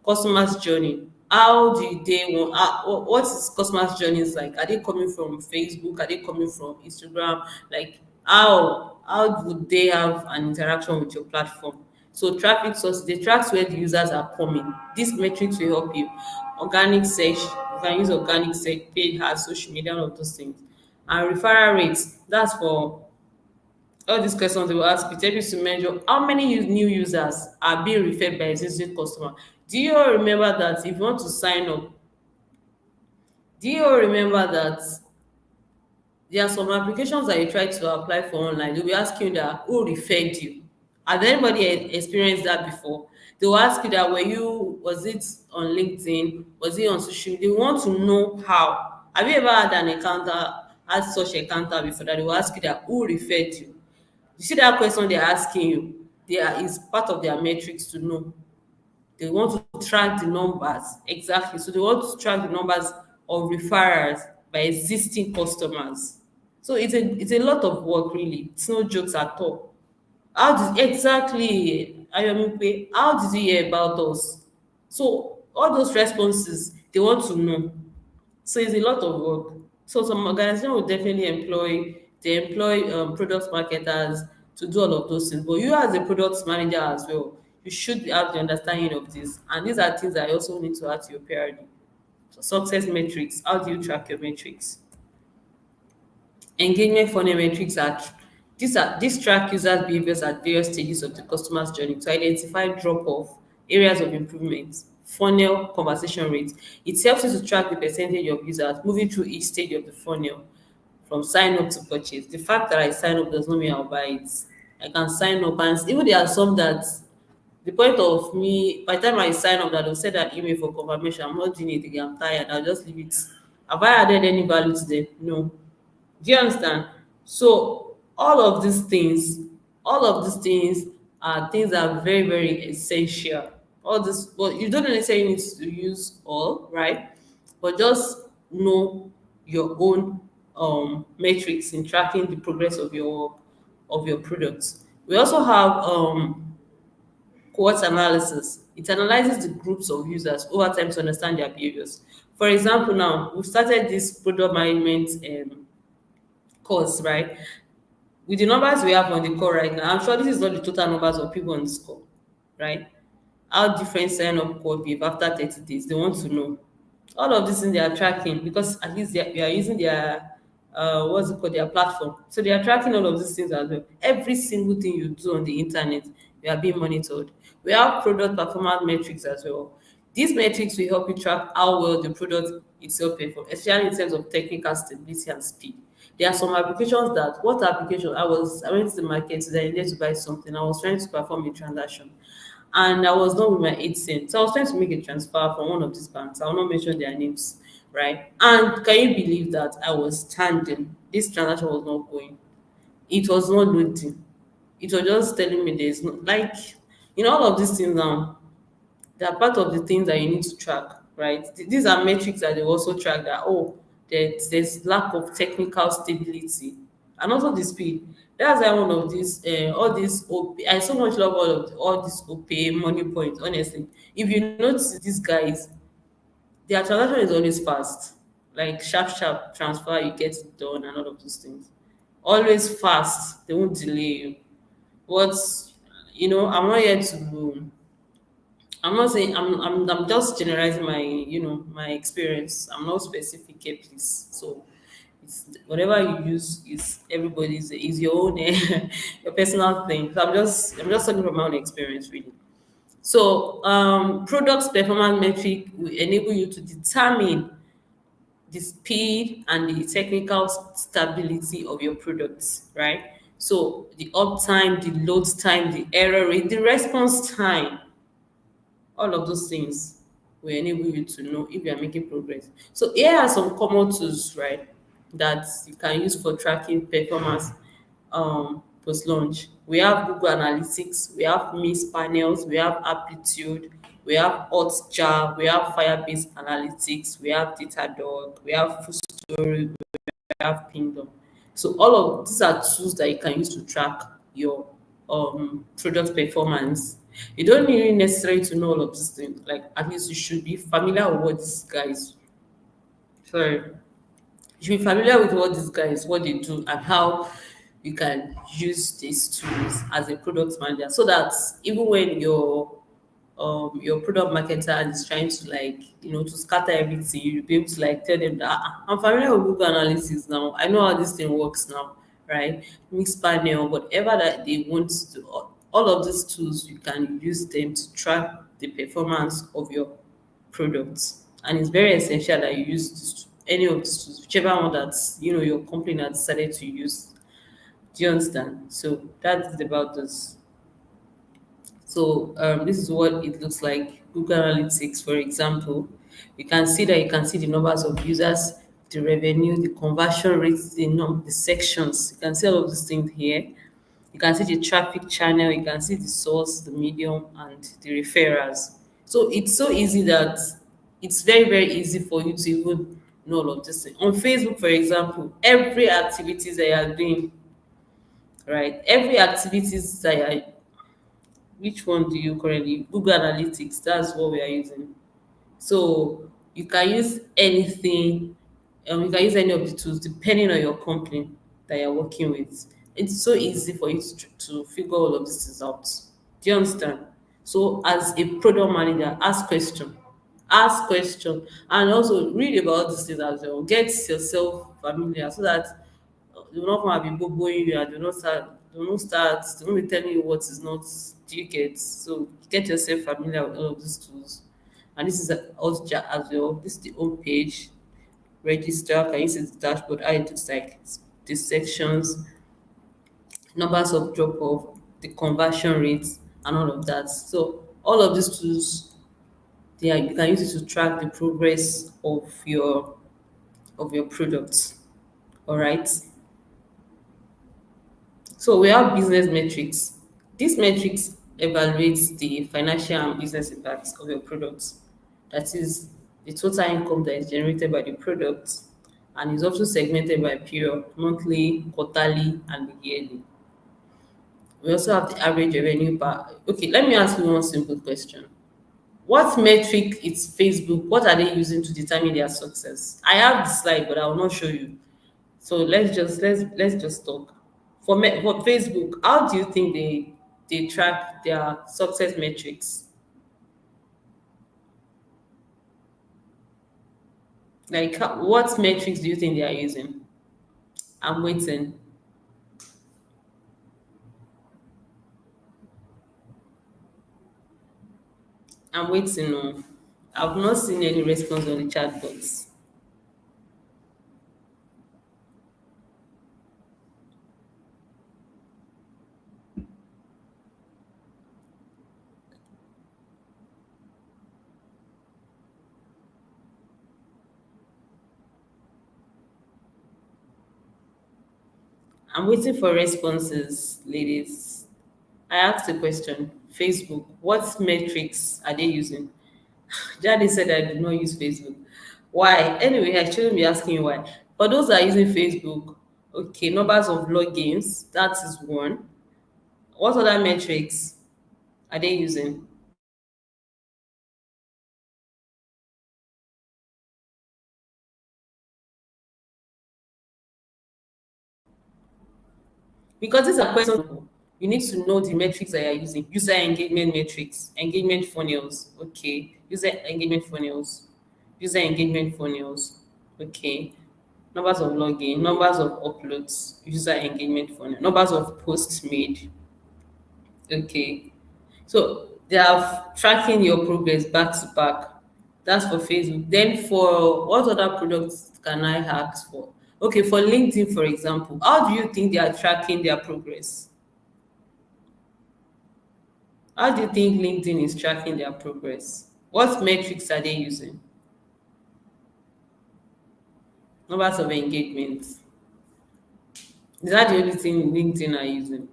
Customers journey, how do they want, what is customers journeys like? Are they coming from Facebook? Are they coming from Instagram? Like, how would they have an interaction with your platform? So traffic source, they track where the users are coming. These metrics will help you. Organic search, you can use organic search, paid ads, social media, all of those things. And referral rates, that's for all these questions they will ask you. Tell you to measure how many new users are being referred by existing customer. Do you all remember that if you want to sign up, do you all remember that there are some applications that you try to apply for online, they'll be asking you that who referred you. Has anybody experienced that before? They will ask you that, was it on LinkedIn, was it on social media? They want to know how. Have you ever had an encounter, had such encounter before, that they will ask you that who referred you? You see that question they're asking you, there is part of their metrics to know. They want to track the numbers exactly. So they want to track the numbers of referrals by existing customers. So it's a lot of work really. It's no jokes at all. How did exactly Ayomipe, how did you hear about us? So all those responses they want to know. So it's a lot of work. So some organization will definitely employ product marketers to do all of those things. But you as a product manager as well, you should have the understanding of this. And these are things that I also need to add to your PRD. So success metrics. How do you track your metrics? Engagement funnel metrics these track users' behaviors at various stages of the customer's journey to identify drop-off, areas of improvement, funnel conversation rates. It helps you to track the percentage of users moving through each stage of the funnel from sign up to purchase. The fact that I sign up does not mean I'll buy it. I can sign up, and even there are some that the point of me, by the time I sign up, that they'll send that email for confirmation. I'm not doing it again. I'm tired. I'll just leave it. Have I added any value to them? No. Do you understand? So all of these things are things that are very, very essential. All this, but you don't necessarily need to use all, right? But just know your own metrics in tracking the progress of your products. We also have cohort analysis. It analyzes the groups of users over time to understand their behaviors. For example, now we've started this product management course, right? With the numbers we have on the call right now, I'm sure this is not the total numbers of people on this call, right? How different sign up could be after 30 days. They want to know. All of these things they are tracking because at least they are using their what's it called, their platform. So they are tracking all of these things as well. Every single thing you do on the internet, you are being monitored. We have product performance metrics as well. These metrics will help you track how well the product itself performs, especially in terms of technical stability and speed. There are some applications that what application I went to the market today, I needed to buy something. I was trying to perform a transaction and I was not with my ATM. So I was trying to make a transfer from one of these banks. I will not mention their names, right? And can you believe that I was standing? This transaction was not going. It was not loading. It was just telling me there's no like all of these things now, they are part of the things that you need to track, right? These are metrics that they also track that, there's lack of technical stability and also the speed. That's why one of these, all these OP, I so much love all these OP money points, honestly. If you notice these guys, their transaction is always fast, like sharp, sharp transfer, you get it done and all of those things. Always fast, they won't delay you. But, I'm not here to I'm not saying I'm just generalizing my my experience. I'm not specific here, please. So It's whatever you use is everybody's, is your own your personal thing. So I'm just talking from my own experience really. So products performance metric will enable you to determine the speed and the technical stability of your products, right? So the uptime, the load time, the error rate, the response time, all of those things will enable you to know if you are making progress. So here are some common tools, right, that you can use for tracking performance post launch. We have Google Analytics, we have Mist panels, we have Amplitude, we have Hotjar, we have Firebase Analytics, we have Datadog, we have Full Story, have Pingdom. So all of these are tools that you can use to track your product performance. You don't really necessarily to know all of these things. Like at least you should be familiar with what these guys. Sorry, you should be familiar with what these guys what they do and how you can use these tools as a product manager, so that even when your product marketer is trying to like to scatter everything, you'll be able to like tell them that I'm familiar with Google Analytics now. I know how this thing works now, right? Mix panel, whatever that they want to. All of these tools you can use them to track the performance of your products, and it's very essential that you use any of these tools, whichever one that your company has decided to use. Do you understand? So that's about this. So this is what it looks like. Google Analytics, for example, you can see the numbers of users, the revenue, the conversion rates, the sections. You can see all of these things here. You can see the traffic channel. You can see the source, the medium, and the referrals. So it's so easy that it's very easy for you to even know all of this thing. On Facebook, for example, every activities that you are doing, right? Every activities that you are, which one do you currently? Google Analytics, that's what we are using. So you can use anything, you can use any of the tools depending on your company that you're working with. It's so easy for you to figure all of this is out. Do you understand? So as a product manager, ask question, and also read about these things as well. Get yourself familiar so that do not come and be boboing you and do not be telling you what is not. Do you get? So get yourself familiar with all of these tools. And this is also as well. This is the home page. Register. Can you see the dashboard? How it looks like the sections, numbers of drop off, the conversion rates, and all of that. So all of these tools, you can use it to track the progress of your products. All right. So we have business metrics. These metrics evaluates the financial and business impacts of your products. That is the total income that is generated by the product, and is also segmented by period, monthly, quarterly, and yearly. We also have the average revenue per. Okay, let me ask you one simple question. What metric is Facebook? What are they using to determine their success? I have the slide, but I will not show you. So let's just talk. For Facebook, how do you think they track their success metrics? Like what metrics do you think they are using? I'm waiting. I'm waiting. No, I've not seen any response on the chat box. I'm waiting for responses, ladies. I asked a question. Facebook, what metrics are they using? Jade said I do not use Facebook. Why? Anyway, I shouldn't be asking you why. For those that are using Facebook, okay, numbers of logins, that is one. What other metrics are they using? Because these are questions you need to know the metrics that you're using. User engagement metrics, engagement funnels, okay. User engagement funnels, okay. numbers of login, numbers of uploads, user engagement funnel, numbers of posts made. Okay. So they are tracking your progress back to back. That's for Facebook. Then for what other products can I ask for? Okay, for LinkedIn, for example, how do you think they are tracking their progress? How do you think LinkedIn is tracking their progress? What metrics are they using? Numbers of engagements. Is that the only thing LinkedIn are using?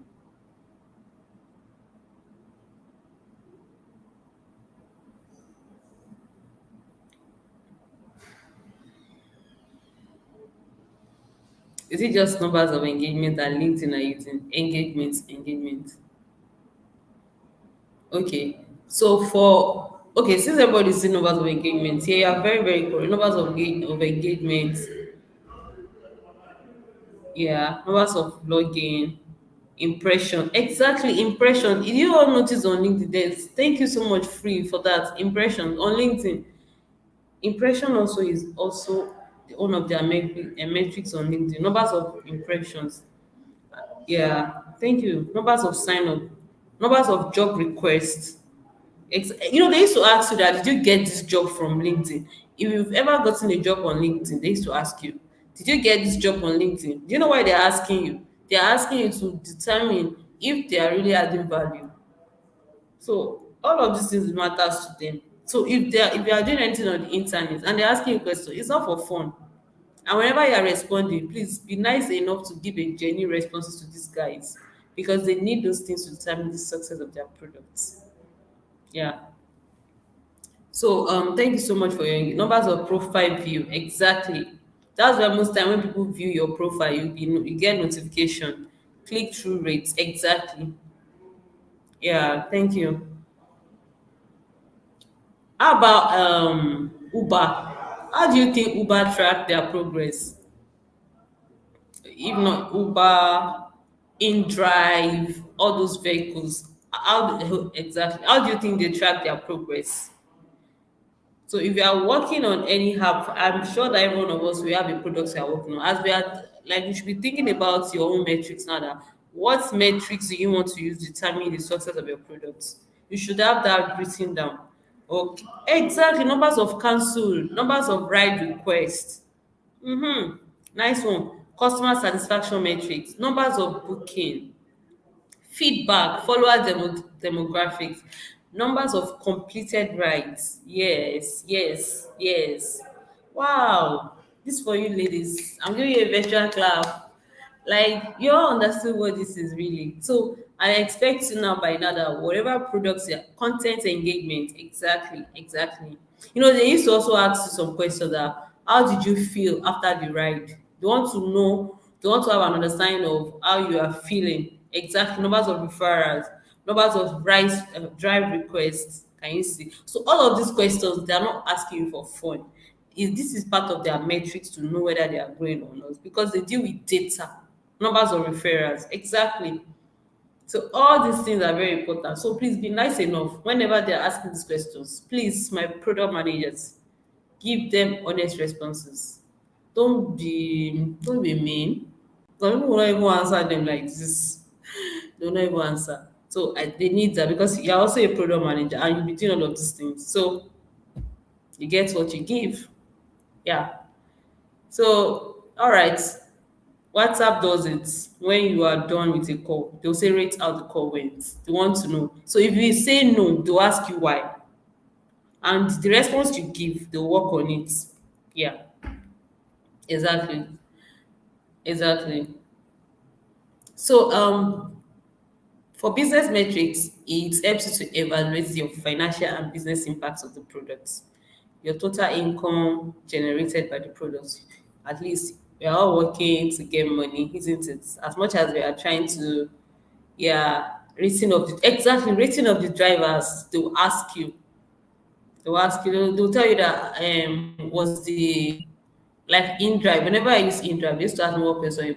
Is it just numbers of engagement that LinkedIn are using? Engagement. Okay. So for okay, since everybody's seeing numbers of engagement, yeah, you are very, very correct. Numbers of engagement, yeah, numbers of login, impression. Exactly, impression. Did you all notice on LinkedIn? Thank you so much free for that. Impression on LinkedIn. Impression also is also one of their metrics on LinkedIn. Numbers of impressions. Yeah, thank you. Numbers of sign up, numbers of job requests. They used to ask you that, did you get this job from LinkedIn? If you've ever gotten a job on LinkedIn, they used to ask you, did you get this job on LinkedIn? Do you know why they're asking you? They're asking you to determine if they are really adding value. So all of these things matters to them. So if you are doing anything on the internet and they're asking you questions, it's not for fun. And whenever you are responding, please be nice enough to give a genuine responses to these guys because they need those things to determine the success of their products. Yeah. So thank you so much for your numbers of profile view. Exactly. That's why most time when people view your profile, you get notification, click through rates. Exactly. Yeah. Thank you. How about Uber? How do you think Uber track their progress? If not Uber, InDrive, all those vehicles. Exactly? How do you think they track their progress? So if you are working on any app, I'm sure that every one of us will have a product we are working on. As we are like you should be thinking about your own metrics now that what metrics do you want to use to determine the success of your products? You should have that written down. Okay. Exactly. Numbers of cancel, numbers of ride requests. Mm-hmm. Nice one. Customer satisfaction metrics, numbers of booking, feedback, demographics, numbers of completed rides. Yes, yes, yes. Wow. This for you ladies. I'm giving you a virtual clap. Like you all understood what this is really. So I expect you now by now that whatever products your content engagement, exactly. They used to also ask you some questions that how did you feel after the ride? They want to know, they want to have an understanding of how you are feeling. Exactly, numbers of referrals, numbers of drive requests. Can you see? So all of these questions, they are not asking you for fun. This is part of their metrics to know whether they are growing or not because they deal with data, numbers of referrals. Exactly. So all these things are very important. So please be nice enough whenever they're asking these questions. Please, my product managers, give them honest responses. Don't be mean. Some people will not even answer them like this. They will not even answer. So they need that because you're also a product manager and you'll be doing all of these things. So you get what you give. Yeah. So, all right. WhatsApp does it when you are done with a call. They'll say rate how the call went. They want to know. So if you say no, they'll ask you why. And the response you give, they'll work on it. Yeah, exactly. Exactly. So for business metrics, it helps you to evaluate your financial and business impacts of the products. Your total income generated by the products. At least we are all working to get money, isn't it? As much as we are trying to, yeah, rating of the drivers. They'll tell you that was the like in drive. Whenever I use in drive, they used to ask me more questions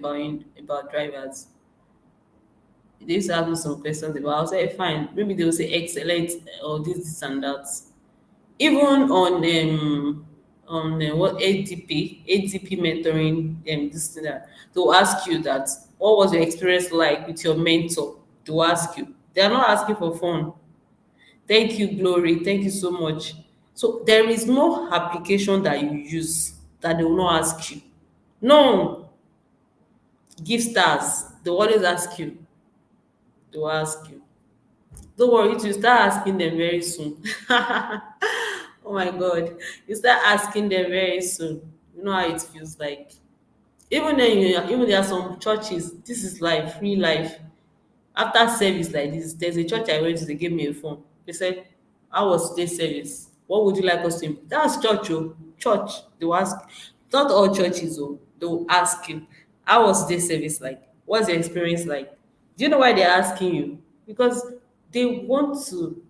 about drivers. They used to ask me some questions about. I'll say fine. Maybe they'll say excellent or this and that. Even on on what ADP mentoring, this thing that they'll ask you that what was your experience like with your mentor? They'll ask you. They are not asking for fun. Thank you, Glory. Thank you so much. So there is no application that you use that they will not ask you. No, give stars. They will always ask you. They will ask you. Don't worry, you start asking them very soon. Oh my God. You start asking them very soon. You know how it feels like. Even then, even there are some churches, this is life, real life. After service like this, there's a church I went to, they gave me a form. They said, how was today's service? What would you like us to? That's church, oh. Church. They will ask. Not all churches, oh. They will ask you, how was today's service like? What's your experience like? Do you know why they're asking you? Because they want to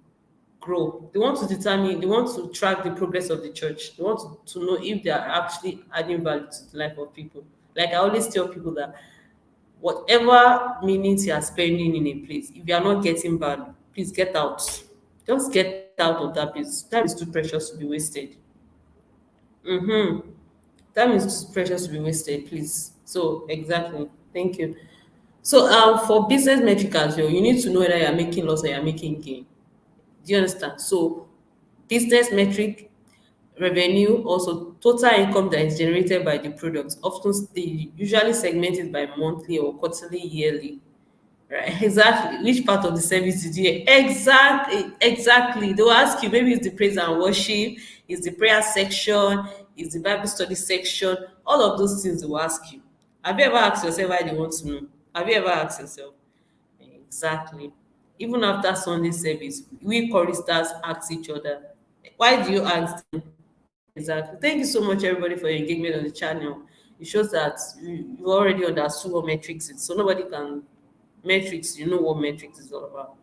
grow. They want to determine, they want to track the progress of the church. They want to know if they are actually adding value to the life of people. Like I always tell people that whatever minutes you are spending in a place, if you are not getting value, please get out. Just get out of that place. Time is too precious to be wasted. Mm-hmm. Time is too precious to be wasted, please. So exactly. Thank you. So for business metric as well, you need to know whether you're making loss or you're making gain. Do you understand? So business metric, revenue, also total income that is generated by the product. Often they usually segment it by monthly or quarterly, yearly. Right, exactly. Which part of the service did you exactly? Exactly. They'll ask you, maybe it's the praise and worship, it's the prayer section, it's the Bible study section. All of those things they will ask you. Have you ever asked yourself why they want to know? Have you ever asked yourself? Exactly. Even after Sunday service, we choristers ask each other, why do you ask them? Exactly. Thank you so much, everybody, for your engagement on the channel. It shows that you already understood what metrics is. So nobody can metrics, you know what metrics is all about.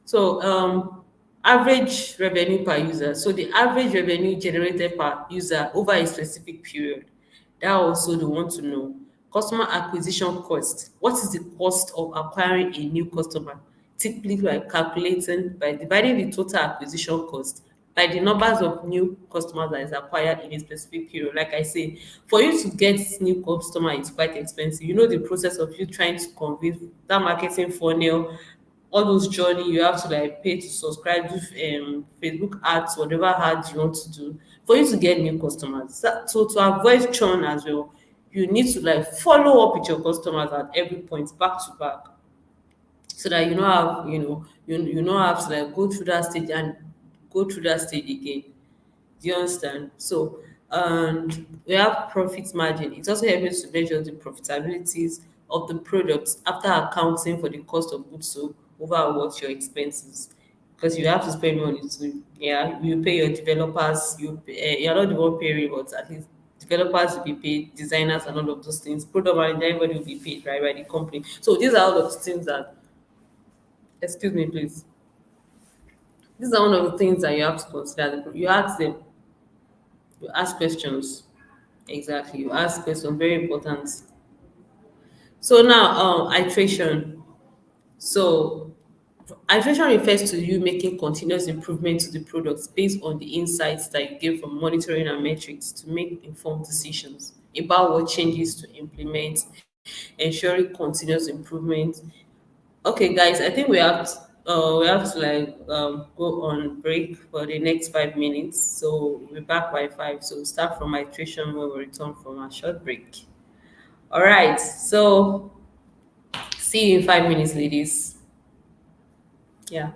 So average revenue per user. So the average revenue generated per user over a specific period. That also they want to know. Customer acquisition cost. What is the cost of acquiring a new customer? Typically by calculating by dividing the total acquisition cost by the numbers of new customers that is acquired in a specific period. Like I say, for you to get new customer is quite expensive. You know the process of you trying to convince that marketing funnel, all those journey you have to like pay to subscribe, do Facebook ads, whatever ads you want to do for you to get new customers. So to avoid churn as well, you need to like follow up with your customers at every point, back to back, so that you know have you know have to like go through that stage and go through that stage again. Do you understand? So, and we have profit margin. It also helps to measure the profitabilities of the products after accounting for the cost of goods sold over what your expenses. Because you have to spend money to, yeah, you pay your developers, you're not the one paying, but at least developers will be paid, designers and all of those things. Product manager, everybody will be paid, right, by the company. So these are all of the things that, excuse me, please. These are one of the things that you have to consider. You ask them, you ask questions. Exactly. You ask questions, very important. So now, iteration. So iteration refers to you making continuous improvement to the products based on the insights that you get from monitoring and metrics to make informed decisions about what changes to implement, ensuring continuous improvement. Okay, guys, I think we have to like go on break for the next 5 minutes. So we'll be back by five. So we'll start from iteration when we return from a short break. All right. So see you in 5 minutes, ladies. Yeah.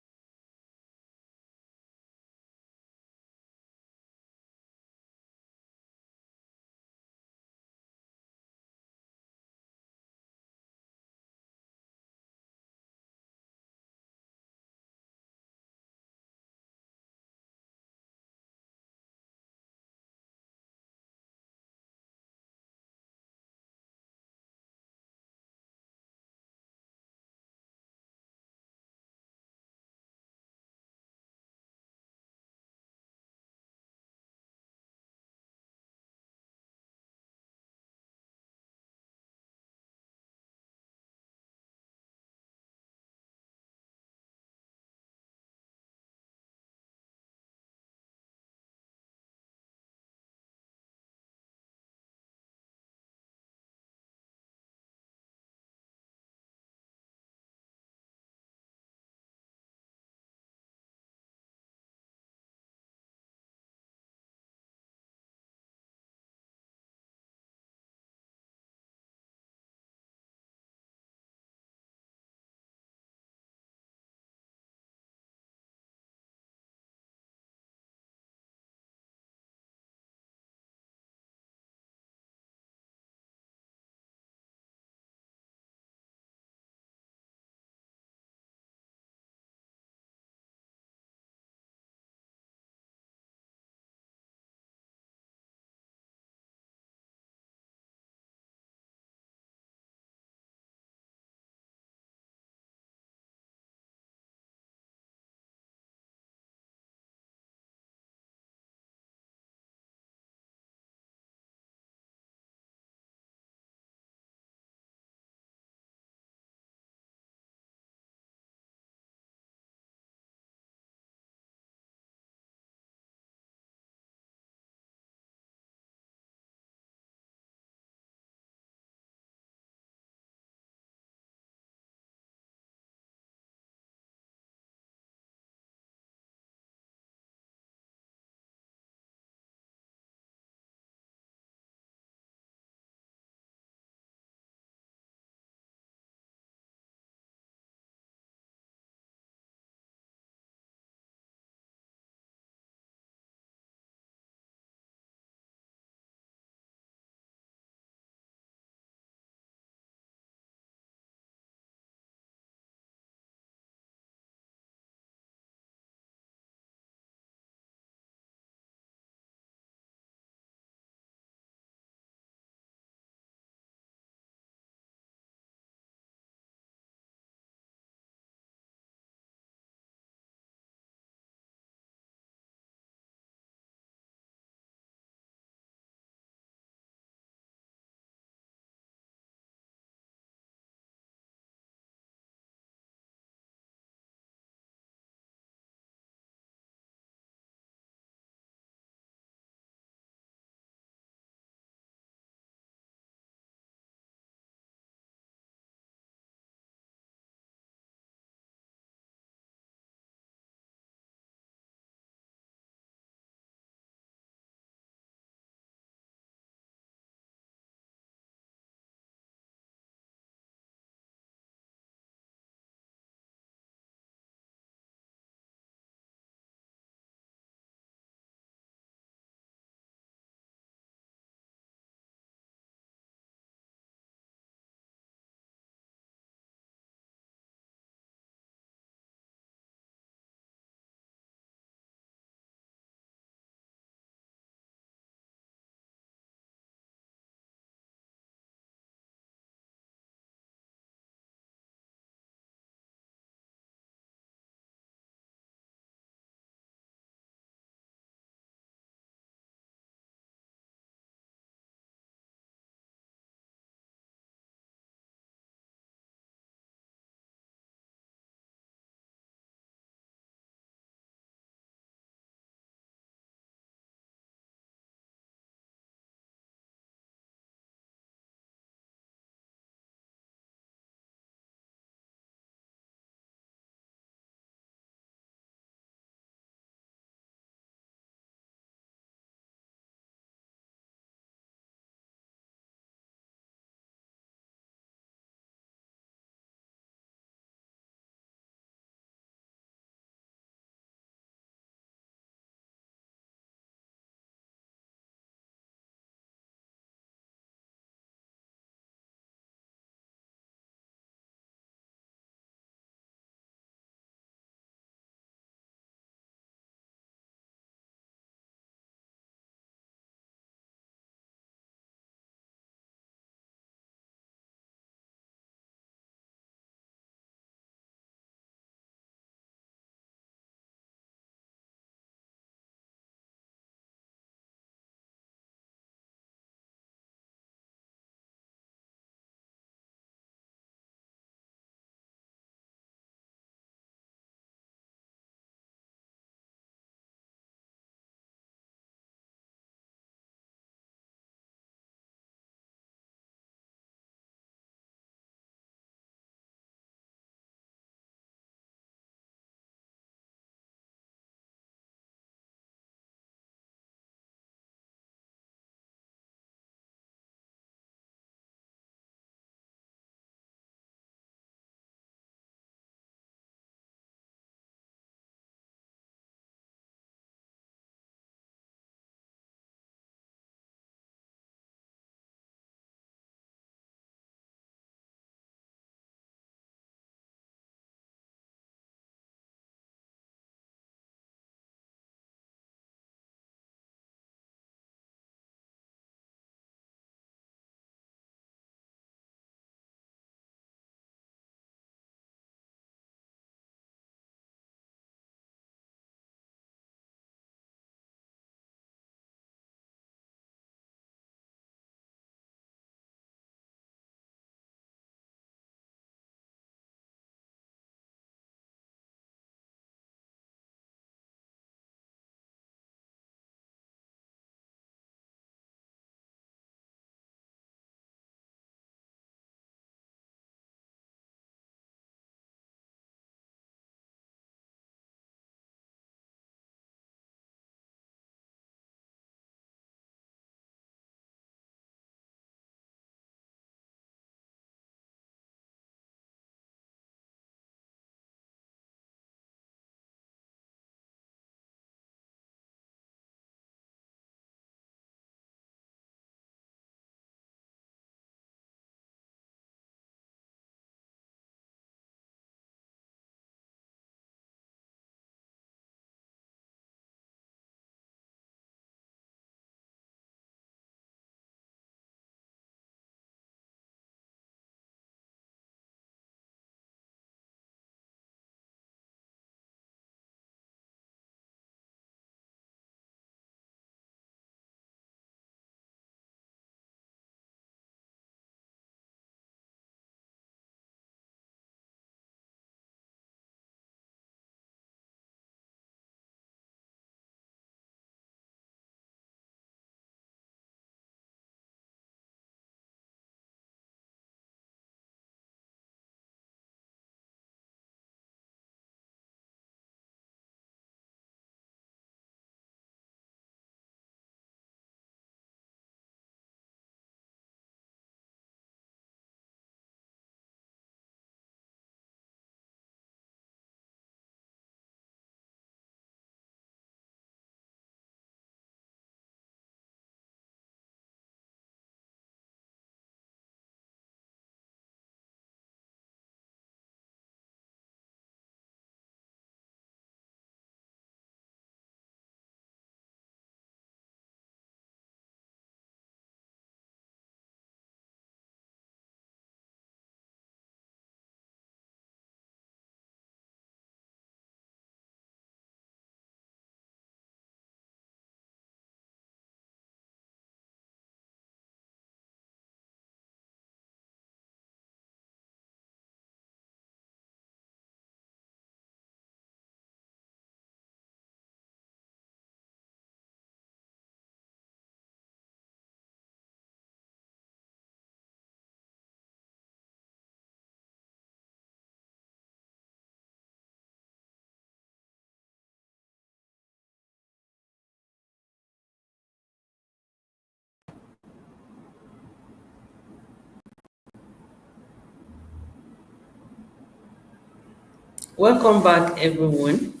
Welcome back, everyone.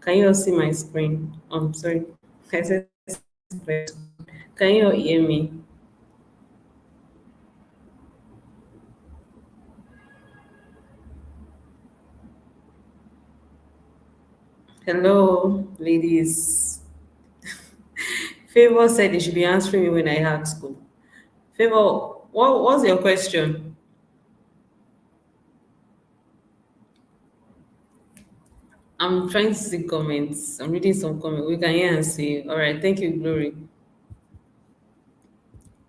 Can you all see my screen? Sorry. I said my screen. Can you all hear me? Hello, ladies. Favor said you should be answering me when I ask school. Favor, what's your question? I'm trying to see comments. I'm reading some comments. We can hear and see. All right. Thank you, Glory.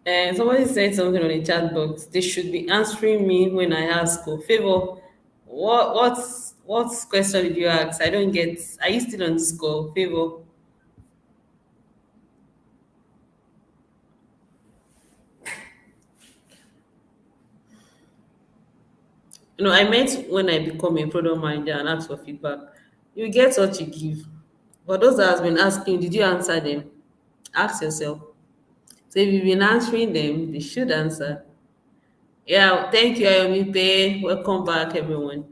And somebody said something on the chat box. They should be answering me when I ask school. Favor, what question did you ask? I don't get. Are you still on this call? Favor. I meant when I become a product manager and ask for feedback. You get what you give. But those that has been asking, did you answer them? Ask yourself. So if you've been answering them, they should answer. Yeah, thank you, Ayomipe. Welcome back, everyone.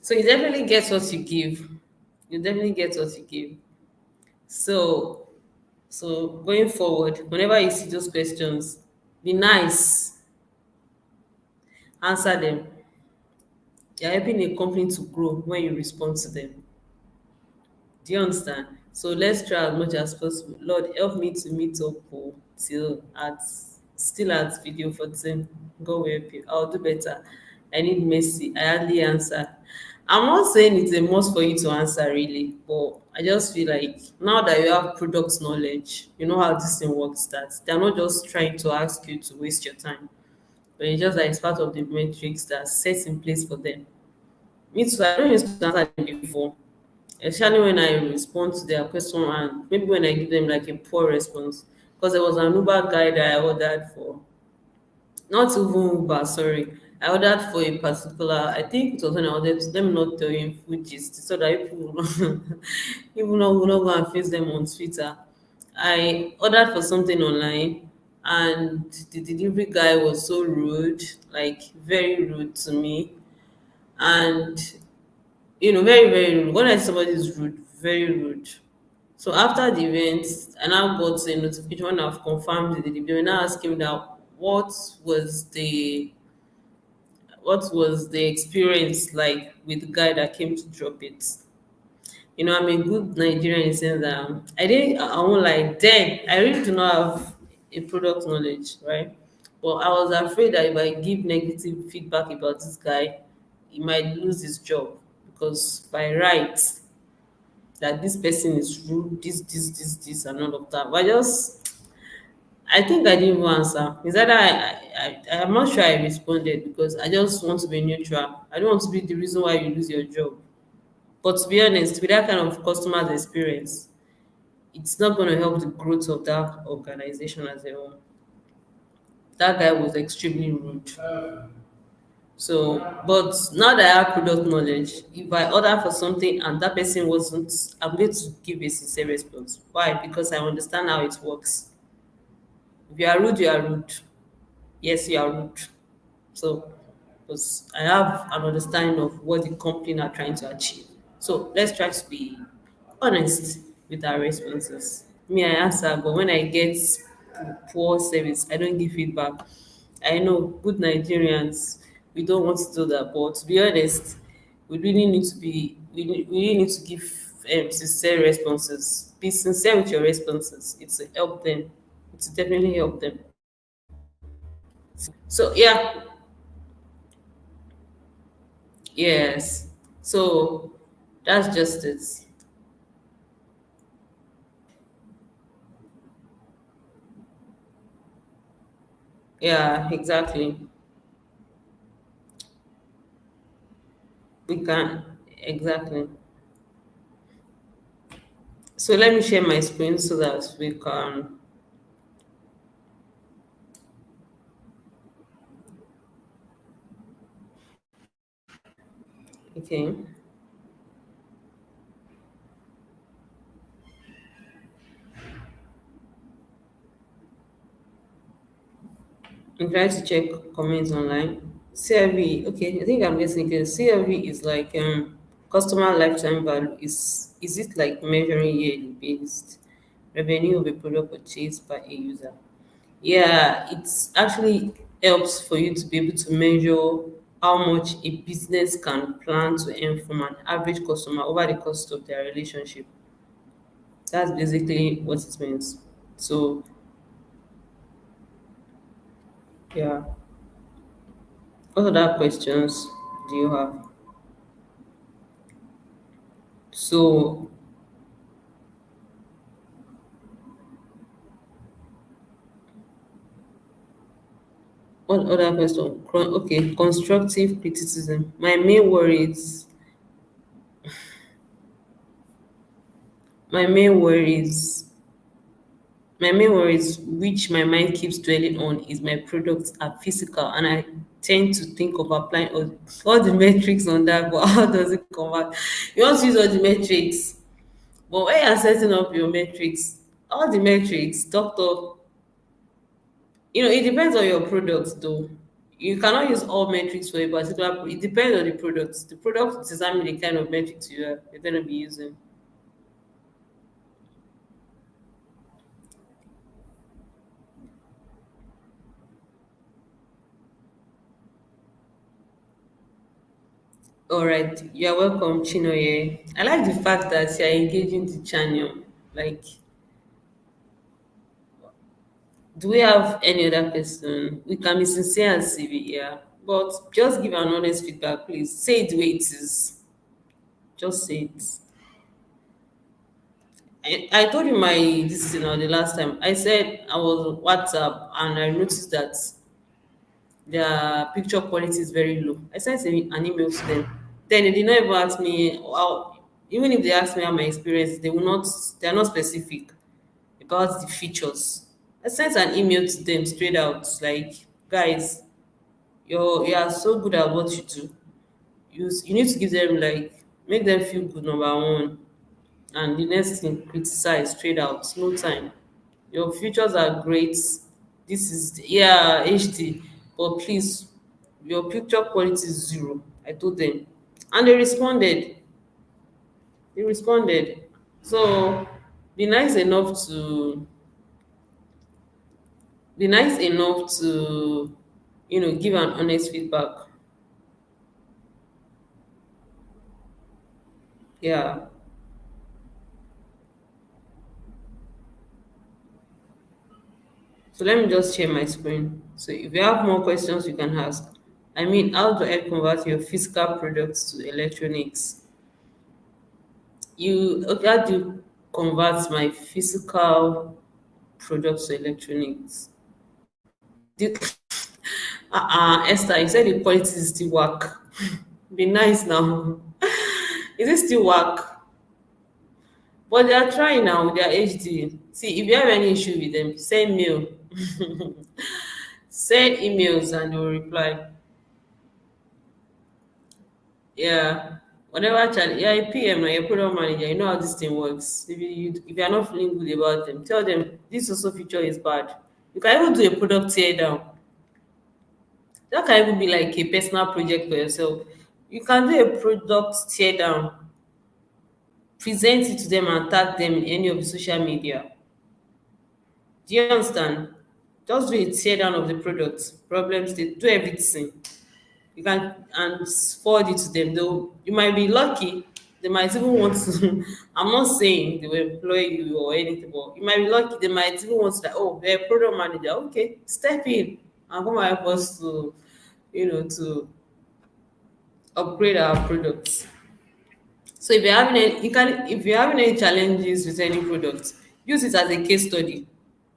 So you definitely get what you give. You definitely get what you give. So going forward, whenever you see those questions, be nice, answer them. You're helping a company to grow when you respond to them. Do you understand? So let's try as much as possible. Lord, help me to meet up till at still at video 14. God will help you. I'll do better. I need mercy. I hardly answer. I'm not saying it's a must for you to answer really, but I just feel like now that you have product knowledge, you know how this thing works, that they're not just trying to ask you to waste your time, but it's just like it's part of the metrics that's set in place for them. Me too, I don't used to answer them before, especially when I respond to their question and maybe when I give them like a poor response. Because there was an Uber guy that I ordered for, not even Uber, sorry. I ordered for a particular, I think it was when I ordered, let me not tell you in food gist, so that people will not, people will not go and face them on Twitter. I ordered for something online and the delivery guy was so rude, like very rude to me. And very, very rude. When I see somebody is rude, very rude. So after the event, I now got a notification when I've confirmed the delivery. And I asked him that was the what was the experience like with the guy that came to drop it. I'm a good Nigerian in the sense that I won't like then I really do not have a product knowledge, right? But I was afraid that if I give negative feedback about this guy, he might lose his job because by right that this person is rude, this, and all of that. But I think I didn't even answer. Is that I'm not sure I responded because I just want to be neutral. I don't want to be the reason why you lose your job. But to be honest, with that kind of customer's experience, it's not going to help the growth of that organization as a whole. That guy was extremely rude. So, but now that I have product knowledge, if I order for something and that person wasn't, I'm going to give a sincere response. Why? Because I understand how it works. If you are rude, you are rude. Yes, you are rude. So, because I have an understanding of what the company are trying to achieve. So let's try to be honest with our responses. Me, I answer, but when I get poor service, I don't give feedback. I know good Nigerians, we don't want to do that, but to be honest, we really need to give sincere responses. Be sincere with your responses. It's to help them. It's to definitely help them. So yeah, yes. So that's just it. Yeah, exactly. We can exactly. So let me share my screen so that we can. Okay. I'm trying to check comments online. CLV, okay, I think I'm guessing because CLV is like customer lifetime value. Is it like measuring yearly based revenue of a product purchased by a user? Yeah, it's actually helps for you to be able to measure how much a business can plan to earn from an average customer over the cost of their relationship. That's basically what it means. So yeah, what other questions do you have? So what other question? Okay, constructive criticism. My main worries, my main worries, which my mind keeps dwelling on, is my products are physical, and I tend to think of applying all the metrics on that. But how does it convert? You want to use all the metrics, but when you're setting up your metrics, all the metrics, doctor, it depends on your products though. You cannot use all metrics for a particular it depends on the products. The product determine the kind of metrics you're going to be using. All right, you're welcome, Chinoye. I like the fact that you're engaging the channel. Like, do we have any other question? We can be sincere and civil here, but just give an honest feedback, please. Say it the way it is. Just say it. I told you my this thing the last time. I said I was on WhatsApp and I noticed that their picture quality is very low. I sent an email to them. Then they did not even ask me how, even if they ask me how my experience, they are not specific about the features. I sent an email to them straight out, like, guys, you are so good at what you do. You need to give them like make them feel good, number one. And the next thing, criticize straight out, no time. Your features are great. This is yeah HD, but please, your picture quality is zero. I told them, and they responded. They responded. So be nice enough to be nice enough to give an honest feedback. Yeah. So let me just share my screen. So if you have more questions, you can ask. I mean, how do I convert your physical products to electronics? Okay, how do you convert my physical products to electronics? Esther, you said the quality is still work. Be nice now. Is it still work? But they are trying now with their HD. See, if you have any issue with them, send mail. Send emails and they will reply. Yeah. Whatever challenge, yeah, a PM or your product manager, you know how this thing works. If you are not feeling good about them, tell them this also feature is bad. You can even do a product tear down. That can even be like a personal project for yourself. You can do a product tear down, present it to them and tag them in any of the social media. Do you understand? Just do a tear down of the product, problems, they do everything. You can and forward it to them. Though you might be lucky, they might even want to. I'm not saying they will employ you or anything, but you might be lucky. They might even want to like, oh, they're a product manager. Okay, step in and come and help us to upgrade our products. So if you're having any challenges with any product, use it as a case study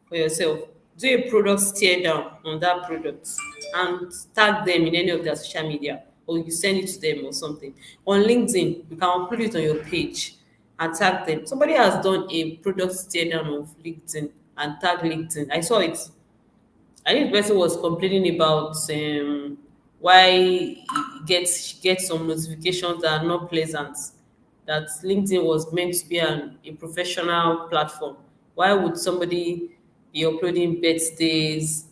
for yourself. Do a product tear down on that product and tag them in any of their social media, or you send it to them or something. On LinkedIn, you can upload it on your page and tag them. Somebody has done a product tear down of LinkedIn and tag LinkedIn. I saw it. I think the person was complaining about why he gets some notifications that are not pleasant. That LinkedIn was meant to be a professional platform. Why would somebody be uploading birthdays?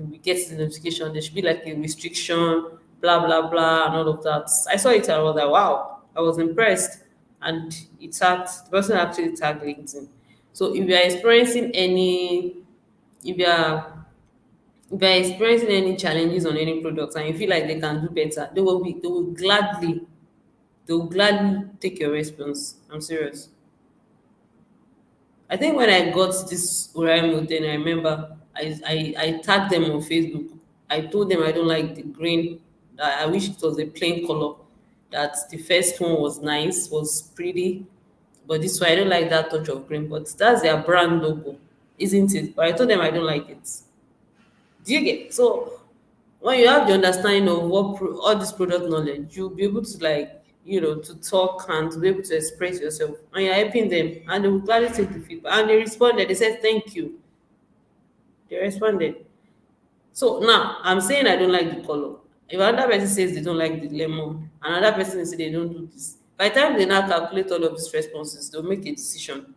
we get the notification. There should be like a restriction, blah blah blah, and all of that. I saw it and I was like, wow, I was impressed. And the person actually tagged LinkedIn. So if you are experiencing any, if you are if you're experiencing any challenges on any products and you feel like they can do better, they will gladly take your response. I'm serious. I think when I got this Oraimo, then I remember I tagged them on Facebook. I told them I don't like the green. That I wish it was a plain color. That the first one was nice, was pretty, but this one I don't like that touch of green. But that's their brand logo, isn't it? But I told them I don't like it. Do you get so? When you have the understanding of all this product knowledge, you'll be able to to talk and to be able to express yourself, and you're helping them, and they will gladly take the feedback. And they responded. They said thank you. They responded. So now I'm saying I don't like the color. If another person says they don't like the lemon, another person say they don't do this. By the time they now calculate all of these responses, they'll make a decision.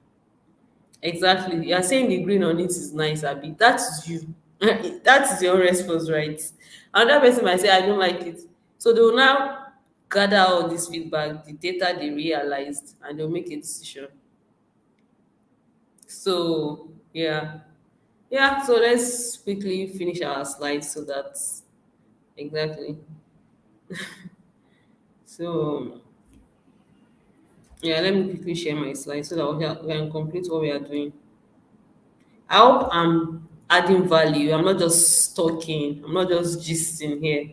Exactly. You're saying the green on it is nice, Abby. That is you. That is your own response, right? Another person might say, I don't like it. So they will now gather all this feedback, the data they realized, and they'll make a decision. So, yeah. Yeah, so let's quickly finish our slides so that exactly. So, yeah, let me quickly share my slides so that we can complete what we are doing. I hope I'm adding value. I'm not just talking. I'm not just gisting here.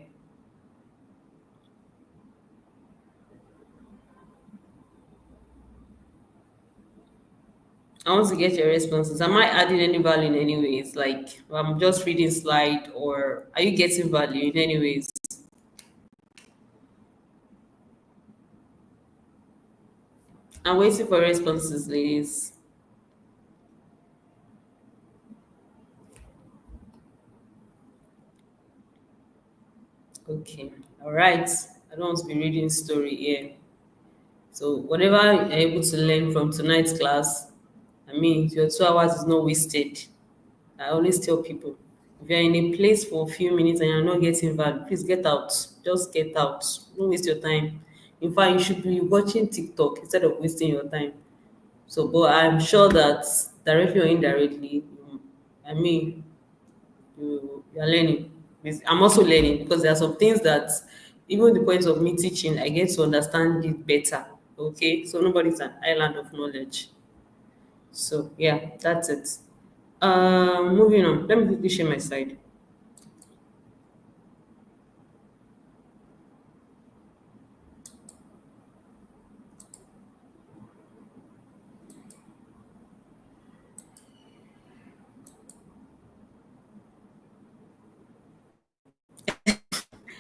I want to get your responses. Am I adding any value in any ways? Like I'm just reading slide, or are you getting value in any ways? I'm waiting for responses, ladies. Okay. All right. I don't want to be reading story here. So whatever you're able to learn from tonight's class, I mean, your 2 hours is not wasted. I always tell people, if you're in a place for a few minutes and you're not getting value, please get out. Just get out. Don't waste your time. In fact, you should be watching TikTok instead of wasting your time. So, but I'm sure that directly or indirectly, I mean, you are learning. I'm also learning because there are some things that, even the point of me teaching, I get to understand it better. Okay, so nobody's an island of knowledge. So yeah, that's it. Moving on. Let me quickly share my slide.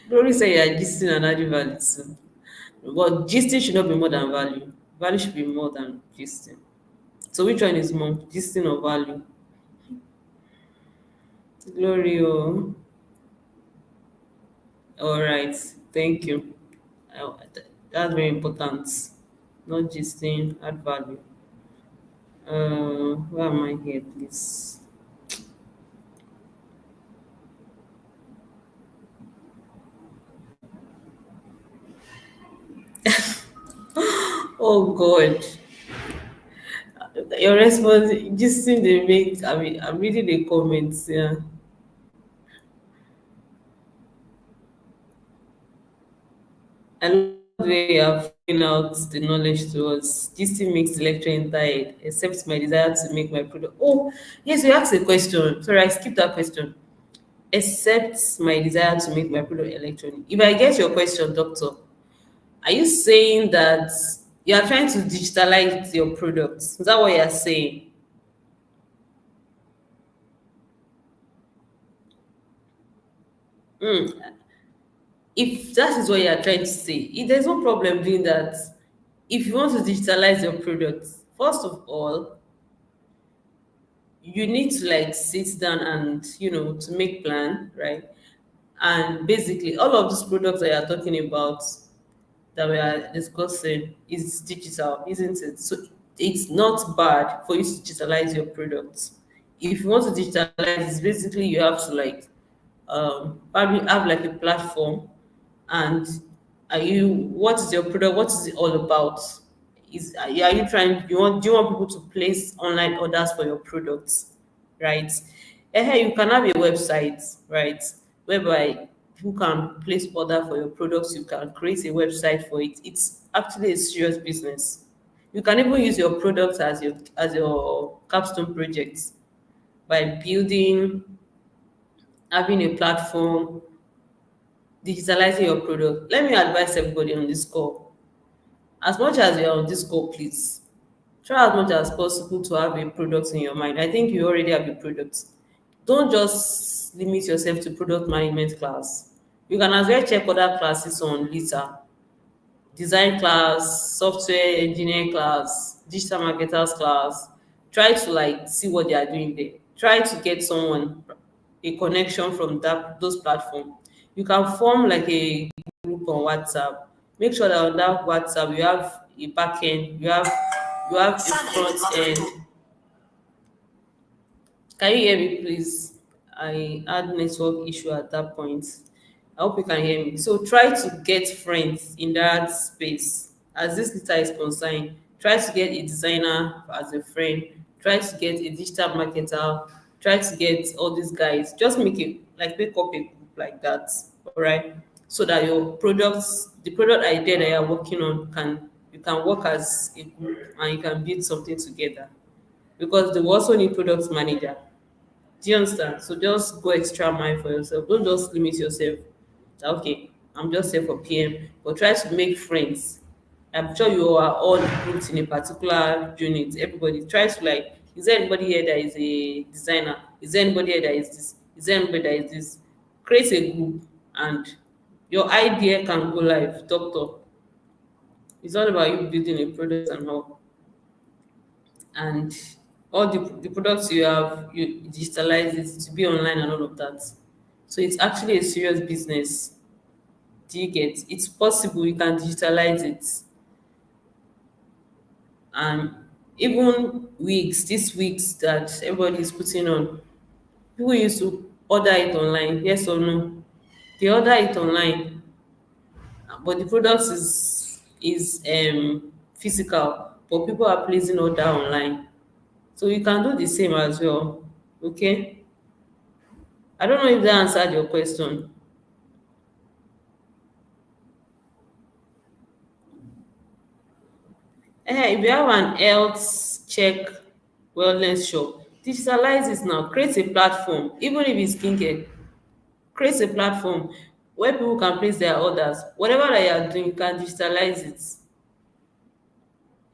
Glory say you are gisting and adding value too. But gisting should not be more than value. Value should be more than gisting. So which one is more, gisting or value? Glory, oh. All right. Thank you. That's very important. Not gisting, add value. Where am I here, please? Oh God. Your response, gisting they make, I mean, I'm reading the comments, yeah. I love the way you are flowing out the knowledge to us. This thing makes the lecturing tired, except my desire to make my product. Oh, yes, you asked a question. Sorry, I skipped that question. Except my desire to make my product electronic. If I get your question, doctor, are you saying that you are trying to digitalize your products? Is that what you are saying? Mm. If that is what you are trying to say, there's no problem doing that. If you want to digitalize your products, first of all, you need to like sit down and to make plan, right? And basically all of these products that you're talking about, that we are discussing, is digital, isn't it? So it's not bad for you to digitalize your products. If you want to digitalize, it's basically you have to like probably have like a platform, and are you what is your product, what is it all about? Are you trying, do you want people to place online orders for your products, right? You can have a website, right, whereby people can place order for your products. You can create a website for it. It's actually a serious business. You can even use your products as your capstone projects by building, having a platform, digitalizing your product. Let me advise everybody on this call. As much as you're on this call, please try as much as possible to have a product in your mind. I think you already have a product. Don't just limit yourself to product management class. You can as well check other classes on Lisa, design class, software engineering class, digital marketers class. Try to like see what they are doing there. Try to get someone, a connection from those platforms. You can form like a group on WhatsApp. Make sure that on that WhatsApp you have a back end, you have a Sunday front is not a end. good. Can you hear me, please? I had network issue at that point. I hope you can hear me. So try to get friends in that space. As this letter is concerned, try to get a designer as a friend. Try to get a digital marketer. Try to get all these guys. Just make it like make up a group like that. All right. So that your products, the product idea that you're working on, can you can work as a group and you can build something together, because they will also need product manager. Do you understand? So just go extra mile for yourself. Don't just limit yourself. That, okay, I'm just here for PM, but try to make friends. I'm sure you are all grouped in a particular unit. Everybody try to like, is there anybody here that is a designer? Is there anybody here that is this? Is there anybody that is this? Create a group, and your idea can go live. Doctor, it's all about you building a product and all. And all the products you have, you digitalize it to be online and all of that. So it's actually a serious business. Do you get? It's possible you can digitalize it. And even wigs, these wigs that everybody is putting on, people used to order it online, yes or no? They order it online, but the product is physical, but people are placing order online. So you can do the same as well. Okay. I don't know if that answered your question. If you have an health check wellness shop, digitalize it now. Create a platform, even if it's skincare. Create a platform where people can place their orders. Whatever that you are doing, you can digitalize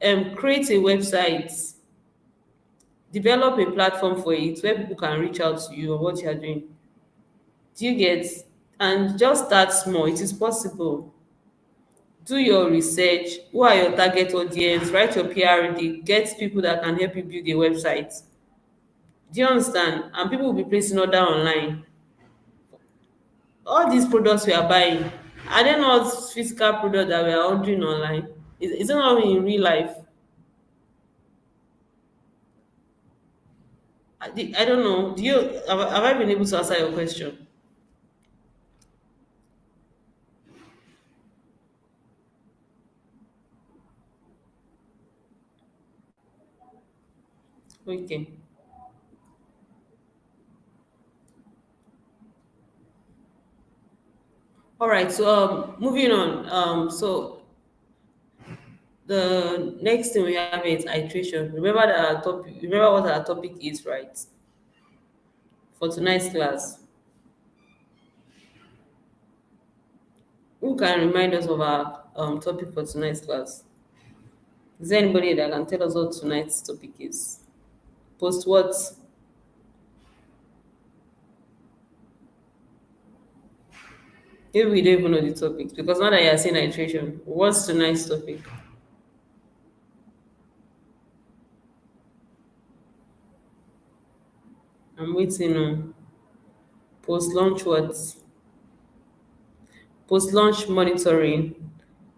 it. Create a website, develop a platform for it where people can reach out to you on what you are doing. Do you get? And just start small. It is possible. Do your research. Who are your target audience? Write your PRD. Get people that can help you build a website. Do you understand? And people will be placing order online. All these products we are buying, are they not physical products that we are ordering online? Is it not in real life? I don't know. Have I been able to answer your question? Okay. All right. So moving on. So the next thing we have is iteration. Remember that our topic. Remember what our topic is, right? For tonight's class. Who can remind us of our topic for tonight's class? Is there anybody that can tell us what tonight's topic is? Post what? Maybe we don't even know the topic, because now that you're saying iteration, what's tonight's topic? I'm waiting on post launch what? Post launch monitoring,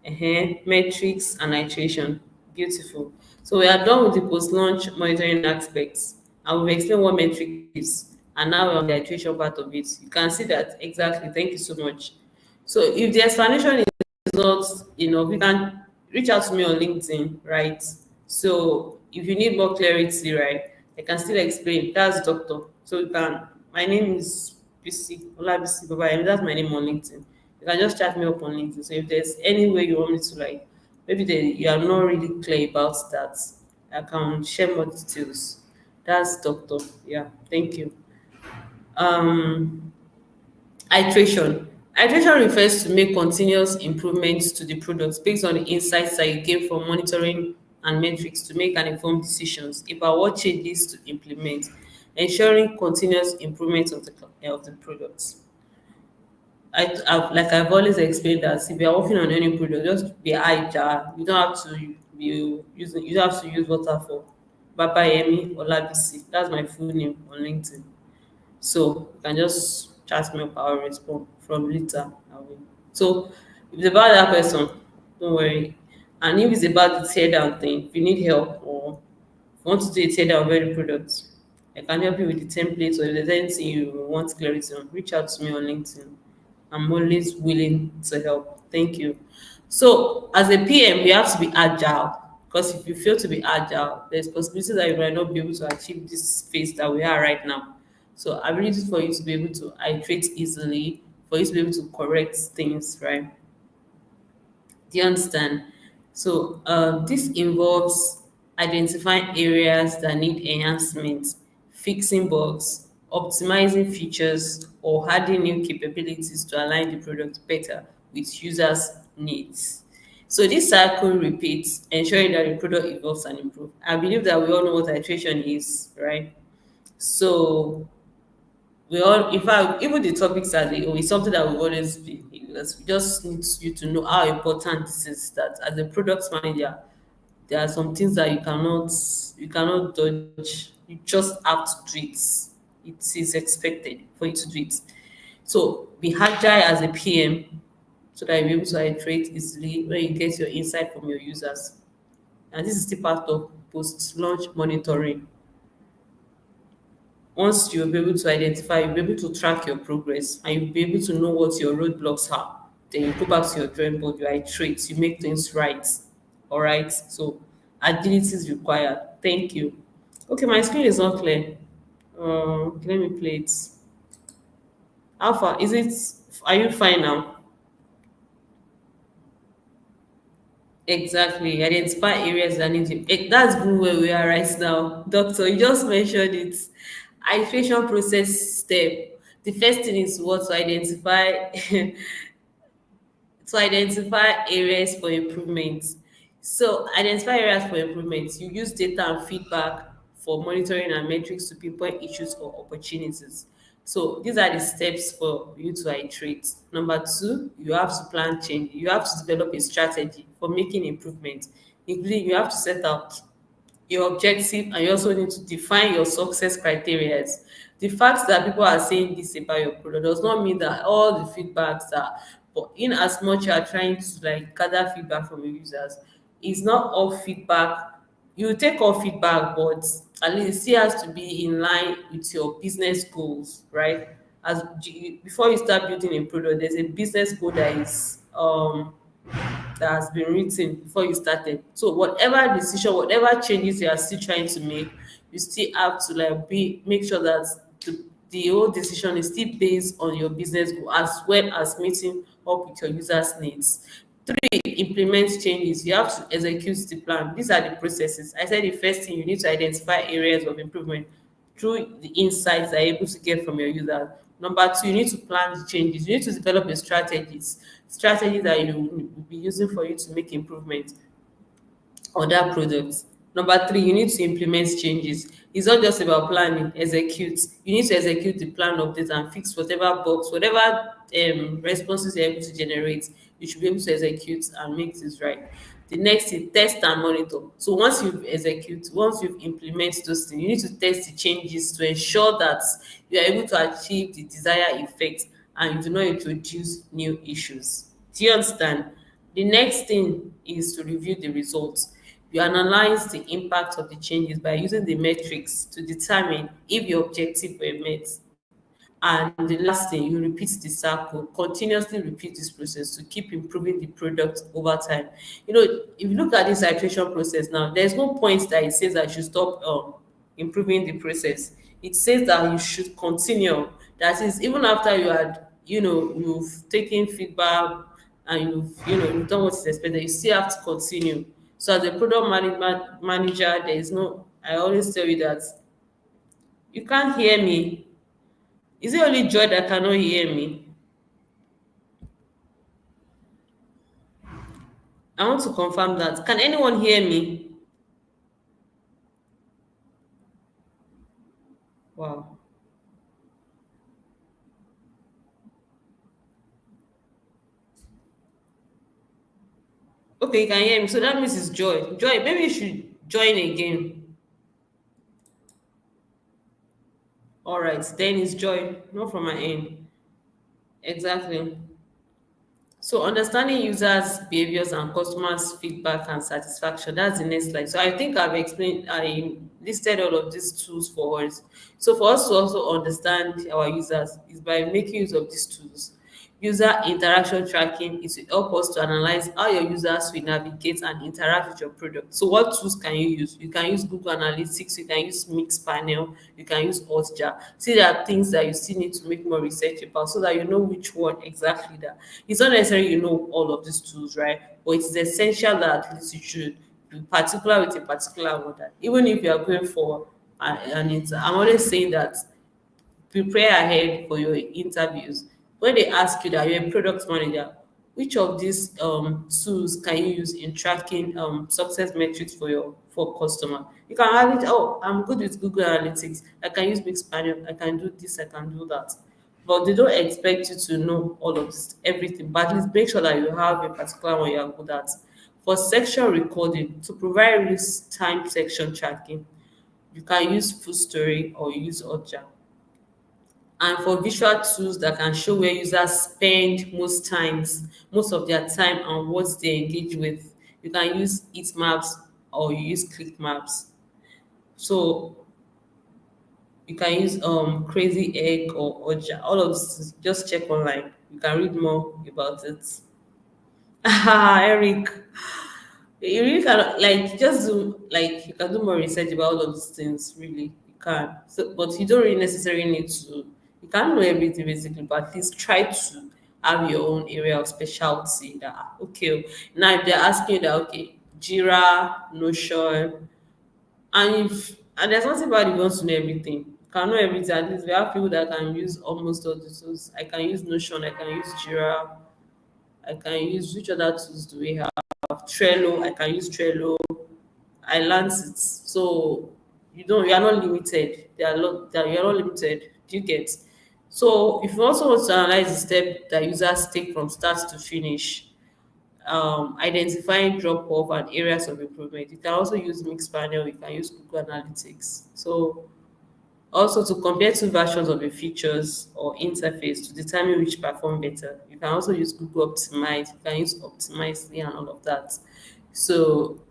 metrics and iteration. Beautiful. So we are done with the post launch monitoring aspects, and we've explained what metric is, and now we're on the iteration part of it. You can see that exactly. Thank you so much. So if the explanation is not enough, you can reach out to me on LinkedIn, right? So if you need more clarity, right, I can still explain. That's doctor. So you can. My name is BC Olabisi Baba. And that's my name on LinkedIn. You can just chat me up on LinkedIn. So if there's any way you want me to like, maybe you are not really clear about that, I can share more details. That's doctor. Yeah. Thank you. Um, Iteration. Iteration refers to make continuous improvements to the product based on the insights that you gain from monitoring and metrics to make an informed decisions about what changes to implement, ensuring continuous improvement of the products. Like I've always explained that if you are working on any product, just be agile. You don't have to be using. You don't have to use water for Baba Yemi or Labisi. That's my full name on LinkedIn. So you can just chat me up. I'll respond from later. I will. So if it's about that person, don't worry. And if it's about the tear down thing, if you need help or if you want to do a tear down of any product, I can help you with the templates, or if there's anything you want clarity on, reach out to me on LinkedIn. I'm always willing to help. Thank you. So as a PM, you have to be agile, because if you fail to be agile, there's possibility that you might not be able to achieve this phase that we are right now. So ability for you to be able to iterate easily, for you to be able to correct things, right? Do you understand? So this involves identifying areas that need enhancement, fixing bugs, optimizing features, or adding new capabilities to align the product better with users' needs. So this cycle repeats, ensuring that the product evolves and improves. I believe that we all know what iteration is, right? So we all, in fact, even the topics as they go is something that will always be, because we just need you to know how important this is, that as a product manager there are some things that you cannot dodge. You just have to do it. It is expected for you to do it. So be agile as a PM, so that you'll be able to iterate easily when you get your insight from your users. And this is still part of post launch monitoring. Once you'll be able to identify, you'll be able to track your progress, and you'll be able to know what your roadblocks are. Then you go back to your drawing board, you iterate, you make things right. All right. So agility is required. Thank you. Okay, my screen is not clear. Let me play it. Alpha, is it? Are you fine now? Exactly. Identify areas that need you. That's good where we are right now. Doctor, you just mentioned it. Iteration process step. The first thing is what to identify to identify areas for improvement. So identify areas for improvement. You use data and feedback for monitoring and metrics to pinpoint issues or opportunities. So these are the steps for you to iterate. Number two, you have to plan change. You have to develop a strategy for making improvement. Including you have to set out your objective, and you also need to define your success criteria. The fact that people are saying this about your product does not mean that all the feedbacks are, but in as much you are trying to like gather feedback from your users, it's not all feedback. You take all feedback, but at least it still has to be in line with your business goals, right? Before you start building a product, there's a business goal that has been written before you started. So whatever decision, whatever changes you are still trying to make, you still have to like be make sure that the whole decision is still based on your business goal, as well as meeting up with your users' needs. Three, implement changes. You have to execute the plan. These are the processes. I said the first thing, you need to identify areas of improvement through the insights that you're able to get from your users. Number two, you need to plan the changes. You need to develop a strategy that you will be using for you to make improvements on that product. Number three, you need to implement changes. It's not just about planning, execute. You need to execute the plan update and fix whatever bugs, whatever responses you're able to generate. You should be able to execute and make this right. The next is test and monitor. So once you've implemented those things, you need to test the changes to ensure that you are able to achieve the desired effect and you do not introduce new issues. Do you understand? The next thing is to review the results. You analyze the impact of the changes by using the metrics to determine if your objective were met. And the last thing, you repeat the cycle, continuously repeat this process to keep improving the product over time. If you look at this iteration process now, there's no point that it says that you should stop improving the process. It says that you should continue. That is, even after you've taken feedback and you've done what is expected, you still have to continue. So as a product manager, there is no. I always tell you that you can't hear me. Is it only Joy that cannot hear me? I want to confirm that. Can anyone hear me? Wow. Okay, you can hear me. So that means it's Joy. Joy, maybe you should join again. All right, then it's Joy, not from my end. Exactly. So understanding users' behaviors and customers' feedback and satisfaction, that's the next slide. So I think I listed all of these tools for us. So for us to also understand our users is by making use of these tools. User interaction tracking is to help us to analyze how your users will navigate and interact with your product. So what tools can you use? You can use Google Analytics, you can use Mixpanel, you can use Hotjar. See, there are things that you still need to make more research about so that you know which one exactly that. It's not necessarily you know all of these tools, right? But it is essential that at least you should be particular with a particular one. That even if you are going for I'm always saying that prepare ahead for your interviews. When they ask you that you're a product manager, which of these tools can you use in tracking success metrics for your for customer? You can have it. Oh, I'm good with Google Analytics. I can use Mixpanel. I can do this. I can do that. But they don't expect you to know all of this, everything. But at least make sure that you have a particular one you are good at. For section recording, to provide real time section tracking, you can use Full Story or use Hotjar. And for visual tools that can show where users spend most of their time and what they engage with, you can use heat maps or you use click maps. So you can use crazy egg or oja, all of this. Just check online, you can read more about it. Eric, you really cannot like just do like you can do more research about all of these things. Really, you can. So, but you don't really necessarily need to. You can't know everything basically, but at least try to have your own area of specialty. That okay. Now, if they're asking you that, okay, Jira, Notion, and there's nothing bad if you want to know everything. You can know everything. At least we have people that can use almost all the tools. I can use Notion. I can use Jira. I can use which other tools do we have? Trello. I can use Trello. I learned it. So you are not limited. There are a lot that you are not limited. Do you get? So if you also want to analyze the step that users take from start to finish, identifying drop off and areas of improvement, you can also use Mixpanel. You can use Google Analytics. So also to compare two versions of a features or interface to determine which perform better. You can also use Google Optimize. You can use Optimizely and all of that. So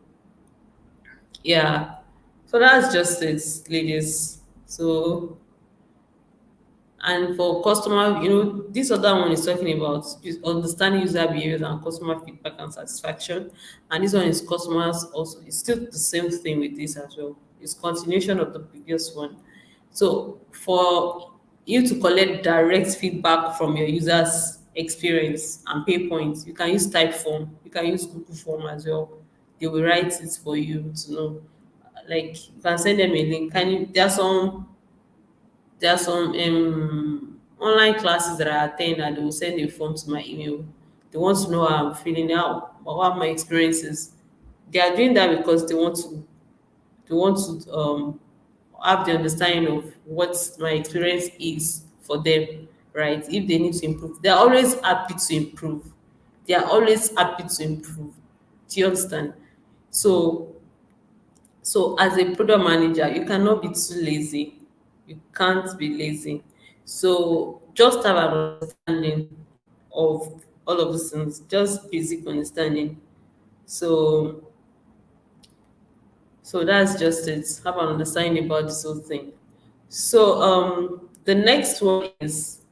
yeah, so that's just it, ladies. So and for customer, this other one is talking about understanding user behaviors and customer feedback and satisfaction. And this one is customers also. It's still the same thing with this as well. It's continuation of the previous one. So for you to collect direct feedback from your users' experience and pay points, you can use Typeform. You can use Google Form as well. They will write it for you to know. Like you can send them a link. There are some online classes that I attend and they will send a form to my email. They want to know how I'm feeling out, what my experiences. They are doing that because they want to have the understanding of what my experience is for them, right? If they need to improve, they're always happy to improve. They are always happy to improve. Do you understand? So as a product manager, you cannot be too lazy. You can't be lazy. So just have an understanding of all of these things, just basic understanding. So So that's just it. Have an understanding about this whole thing. So the next one is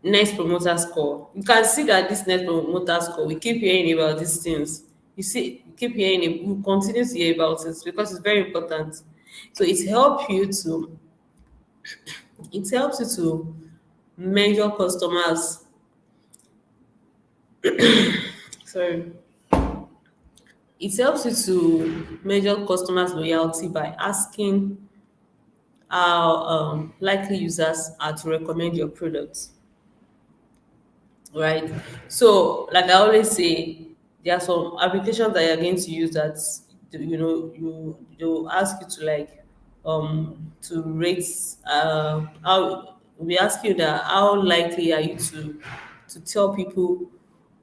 next promoter score. You can see that this next promoter score, we keep hearing about these things. You see, you keep hearing it, we continue to hear about it because it's very important. So it helps you to measure customers, sorry, it helps you to measure customers loyalty by asking how likely users are to recommend your products, right? So, like I always say, there are some applications that you're going to use that they'll ask you to to rate how we ask you that how likely are you to tell people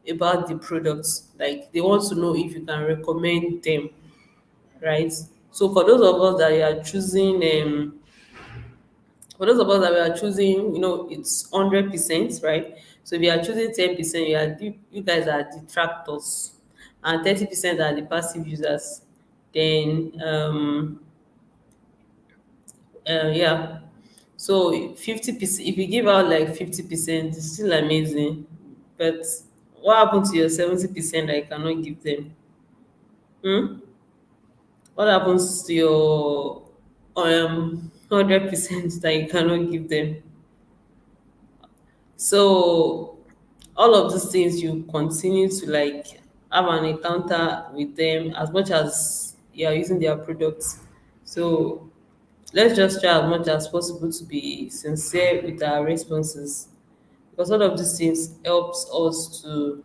about the products, like they want to know if you can recommend them, right? So for those of us that are choosing for those of us that we are choosing, it's 100%, right? So if you are choosing 10%, you guys are detractors, and 30% are the passive users. Then yeah. So 50%, if you give out like 50%, it's still amazing. But what happened to your 70% that you cannot give them? Hmm? What happens to your 100% that you cannot give them? So all of these things you continue to like have an encounter with them as much as you are using their products. So let's just try as much as possible to be sincere with our responses, because all of these things helps us to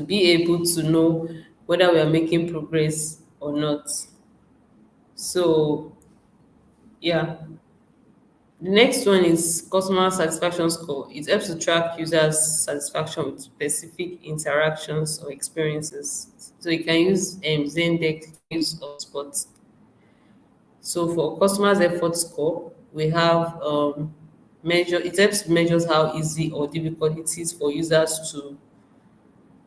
be able to know whether we are making progress or not. So yeah. The next one is customer satisfaction score. It helps to track users' satisfaction with specific interactions or experiences. So you can use Zendesk, use Hotspot. So for customers' effort score, we have measure. It helps to measure how easy or difficult it is for users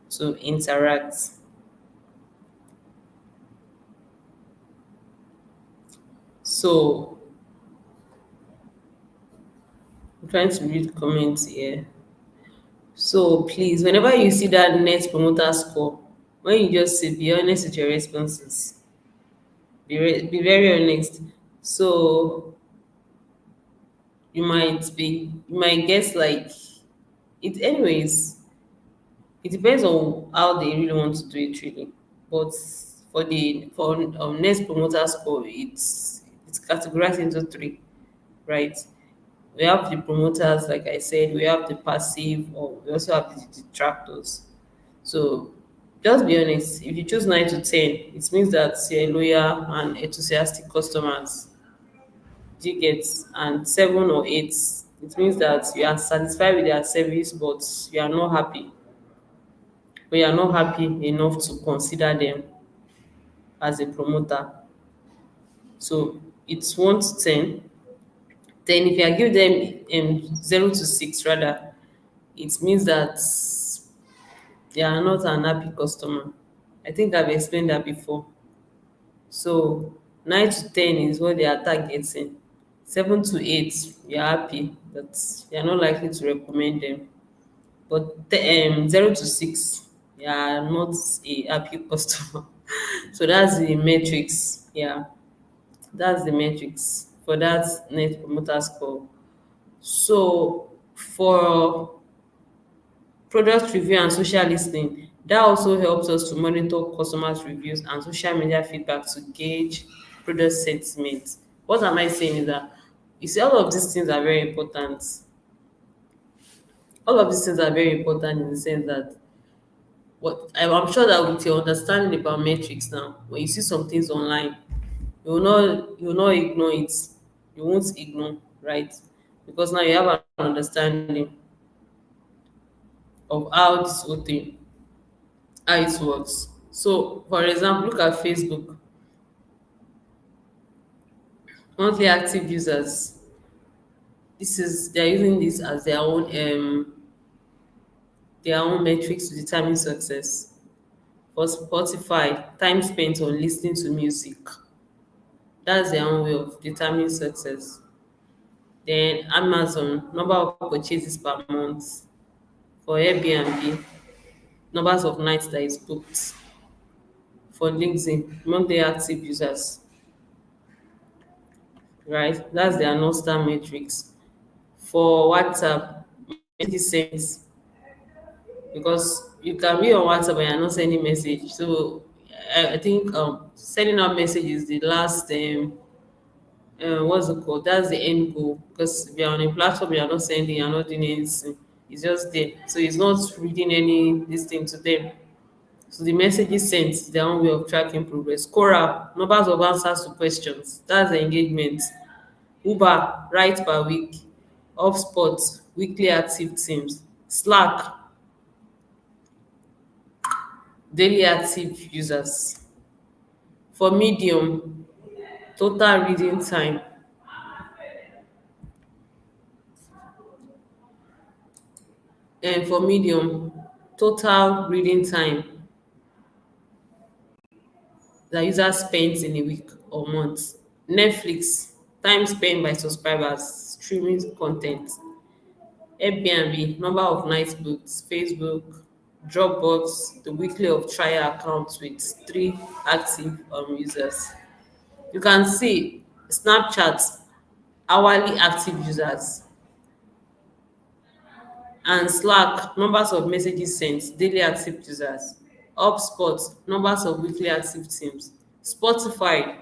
to interact. So I'm trying to read comments here. So please, whenever you see that net promoter score, when you just say, be honest with your responses. Be very honest. So you might guess like it. Anyways, it depends on how they really want to do it, really. But for next promoter score, it's categorized into three, right? We have the promoters, like I said, we have the passive, or we also have the detractors. So just be honest. If you choose 9 to 10, it means that you're loyal and enthusiastic customers. Do you get? And 7 or 8, it means that you are satisfied with their service, but you are not happy. But you are not happy enough to consider them as a promoter. So it's 1 to 10. Then if you give them 0 to 6, rather, it means that they are not an happy customer. I think I've explained that before. So 9 to 10 is what they are targeting. 7 to 8, you're happy, but you're not likely to recommend them. But 0 to 6, you are not a happy customer. So that's the metrics. Yeah, that's the metrics for that net promoter score. So for product review and social listening, that also helps us to monitor customers' reviews and social media feedback to gauge product sentiment. What am I saying is that you see all of these things are very important. All of these things are very important in the sense that I'm sure that with your understanding about metrics now, when you see some things online, you will not ignore it. You won't ignore, right? Because now you have an understanding of how it works. So, for example, look at Facebook. Monthly active users. They're using this as their own metrics to determine success. For Spotify, time spent on listening to music. That's their own way of determining success. Then Amazon, number of purchases per month. For Airbnb, numbers of nights that is booked. For LinkedIn, monthly active users, right? That's their North Star metrics. For WhatsApp, messages sent, because you can be on WhatsApp and you're not sending message. So I think sending out messages the last what's it called? That's the end goal. Because if you're on a platform, you're not sending, you're not doing anything. It's just there. So it's not reading any this thing to them. So the messages sent is their own way of tracking progress. Quora, numbers of answers to questions. That's the engagement. Uber, write per week. HubSpot, weekly active teams. Slack, daily active users. For Medium, total reading time. And for Medium, total reading time that users spent in a week or month. Netflix, time spent by subscribers streaming content. Airbnb, number of nights booked. Facebook, Dropbox, the weekly of trial accounts with 3 active users. You can see Snapchat, hourly active users, and Slack, numbers of messages sent, daily active users. HubSpot, numbers of weekly active teams. Spotify,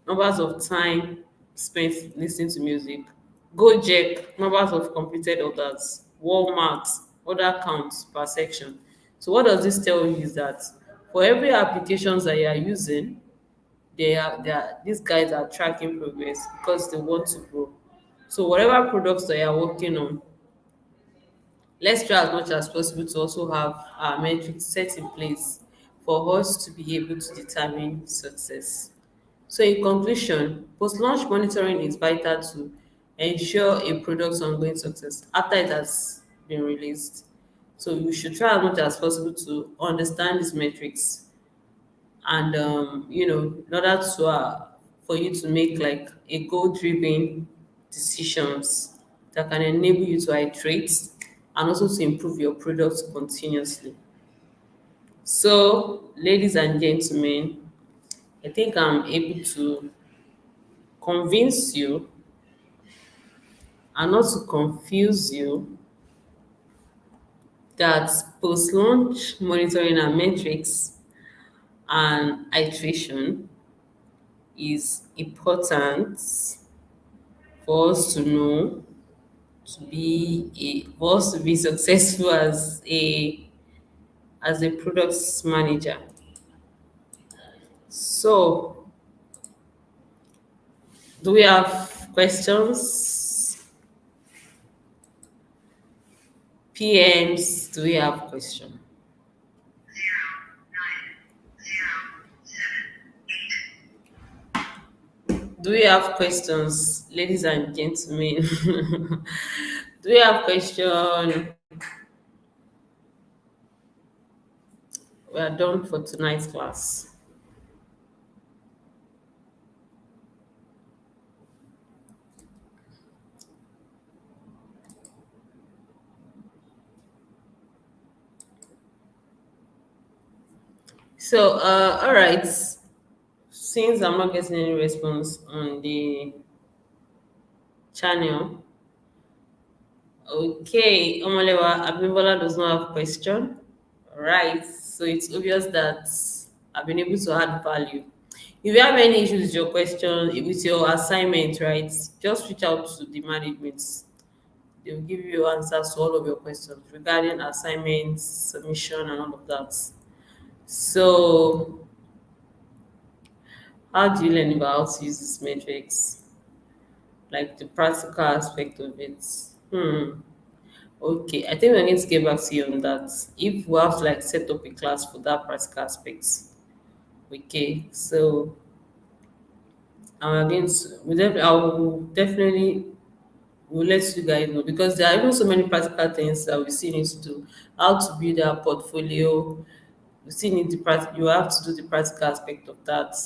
numbers of time spent listening to music. Gojek, numbers of completed orders. Walmart, order counts per section. So what does this tell you is that for every applications that you are using, these guys are tracking progress because they want to grow. So whatever products that you are working on, let's try as much as possible to also have our metrics set in place for us to be able to determine success. So in conclusion, post-launch monitoring is vital to ensure a product's ongoing success after it has been released. So we should try as much as possible to understand these metrics and in order to for you to make like a goal-driven decisions that can enable you to iterate and also to improve your product continuously. So, ladies and gentlemen, I think I'm able to convince you and not to confuse you that post-launch monitoring and metrics and iteration is important for us to know, for us to be successful as a products manager. So, do we have questions? PMs, do we have question? Do we have questions, ladies and gentlemen? Do we have question? We are done for tonight's class. So, all right. Since I'm not getting any response on the channel, okay, Omolewa Abimbola does not have question. All right. So it's obvious that I've been able to add value. If you have any issues with your question, with your assignment, right, just reach out to the management. They will give you answers to all of your questions regarding assignments, submission, and all of that. So, how do you learn about how to use this matrix? Like the practical aspect of it. Okay, I think we need to get back to you on that. If we have to like set up a class for that practical aspect. Okay, so I'm against I will definitely will let you guys know because there are even so many practical things that we still need to do. How to build our portfolio, You still need the you have to do the practical aspect of that.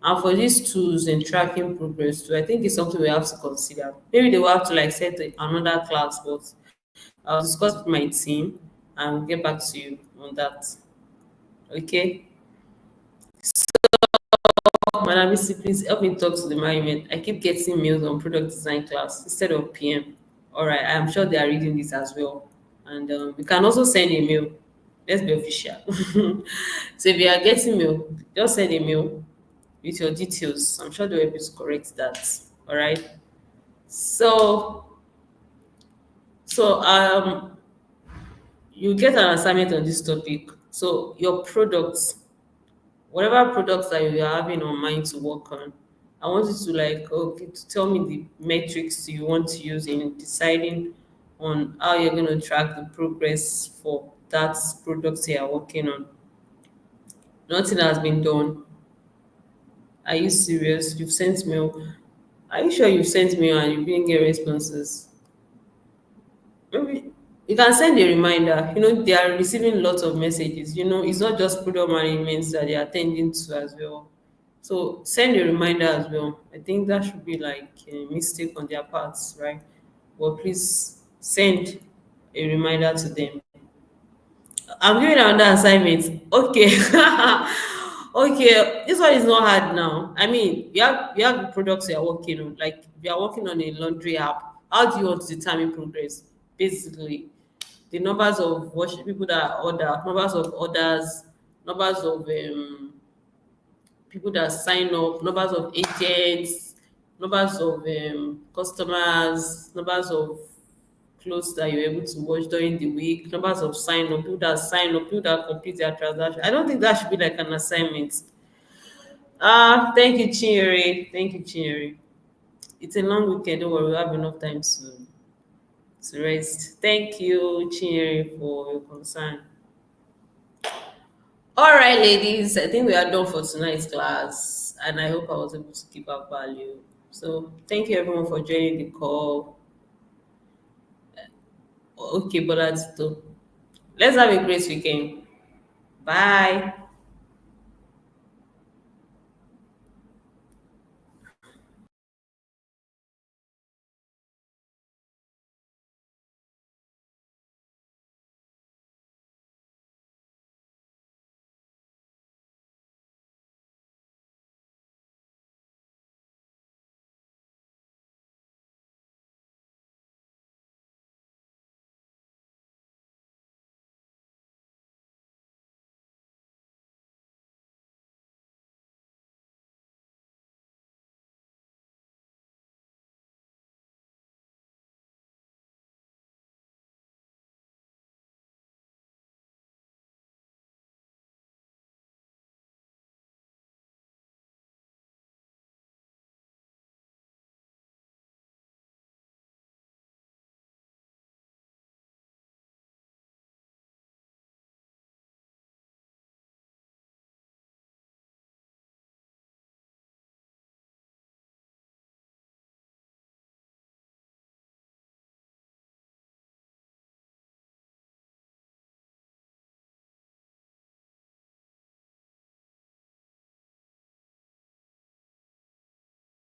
And for these tools and tracking progress too, I think it's something we have to consider. Maybe they will have to like set another class, but I'll discuss with my team and get back to you on that. Okay. Madam Missy, please help me talk to the management. I keep getting mails on product design class instead of PM. All right, I'm sure they are reading this as well. And we can also send a mail. Let's be official. So if you are getting mail, just send a mail with your details. I'm sure they'll be able to correct that. All right. So so you get an assignment on this topic. So your products, whatever products that you are having on mind to work on, I want you to like okay to tell me the metrics you want to use in deciding on how you're going to track the progress for that product you are working on. Nothing has been done. Are you serious? You've sent mail. Are you sure you've sent mail and you didn't get responses? Maybe you can send a reminder. They are receiving lots of messages. It's not just product management that they are attending to as well. So send a reminder as well. I think that should be like a mistake on their parts, right? But please send a reminder to them. I'm giving another assignment. Okay. Okay. This one is not hard now. I mean, you have the products you are working on. Like if you are working on a laundry app, how do you want to determine progress? Basically, the numbers of worship people that order, numbers of orders, numbers of people that sign up, numbers of agents, numbers of customers, numbers of clothes that you're able to watch during the week, numbers of sign up, people that complete their transaction. I don't think that should be like an assignment. Thank you, Chinyere. Thank you, Chinyere. It's a long weekend. Don't worry, we'll have enough time to rest. Thank you, Chinyere, for your concern. All right, ladies, I think we are done for tonight's class, and I hope I was able to give up value. So, thank you everyone for joining the call. Okay, but that's Let's have a great weekend. Bye.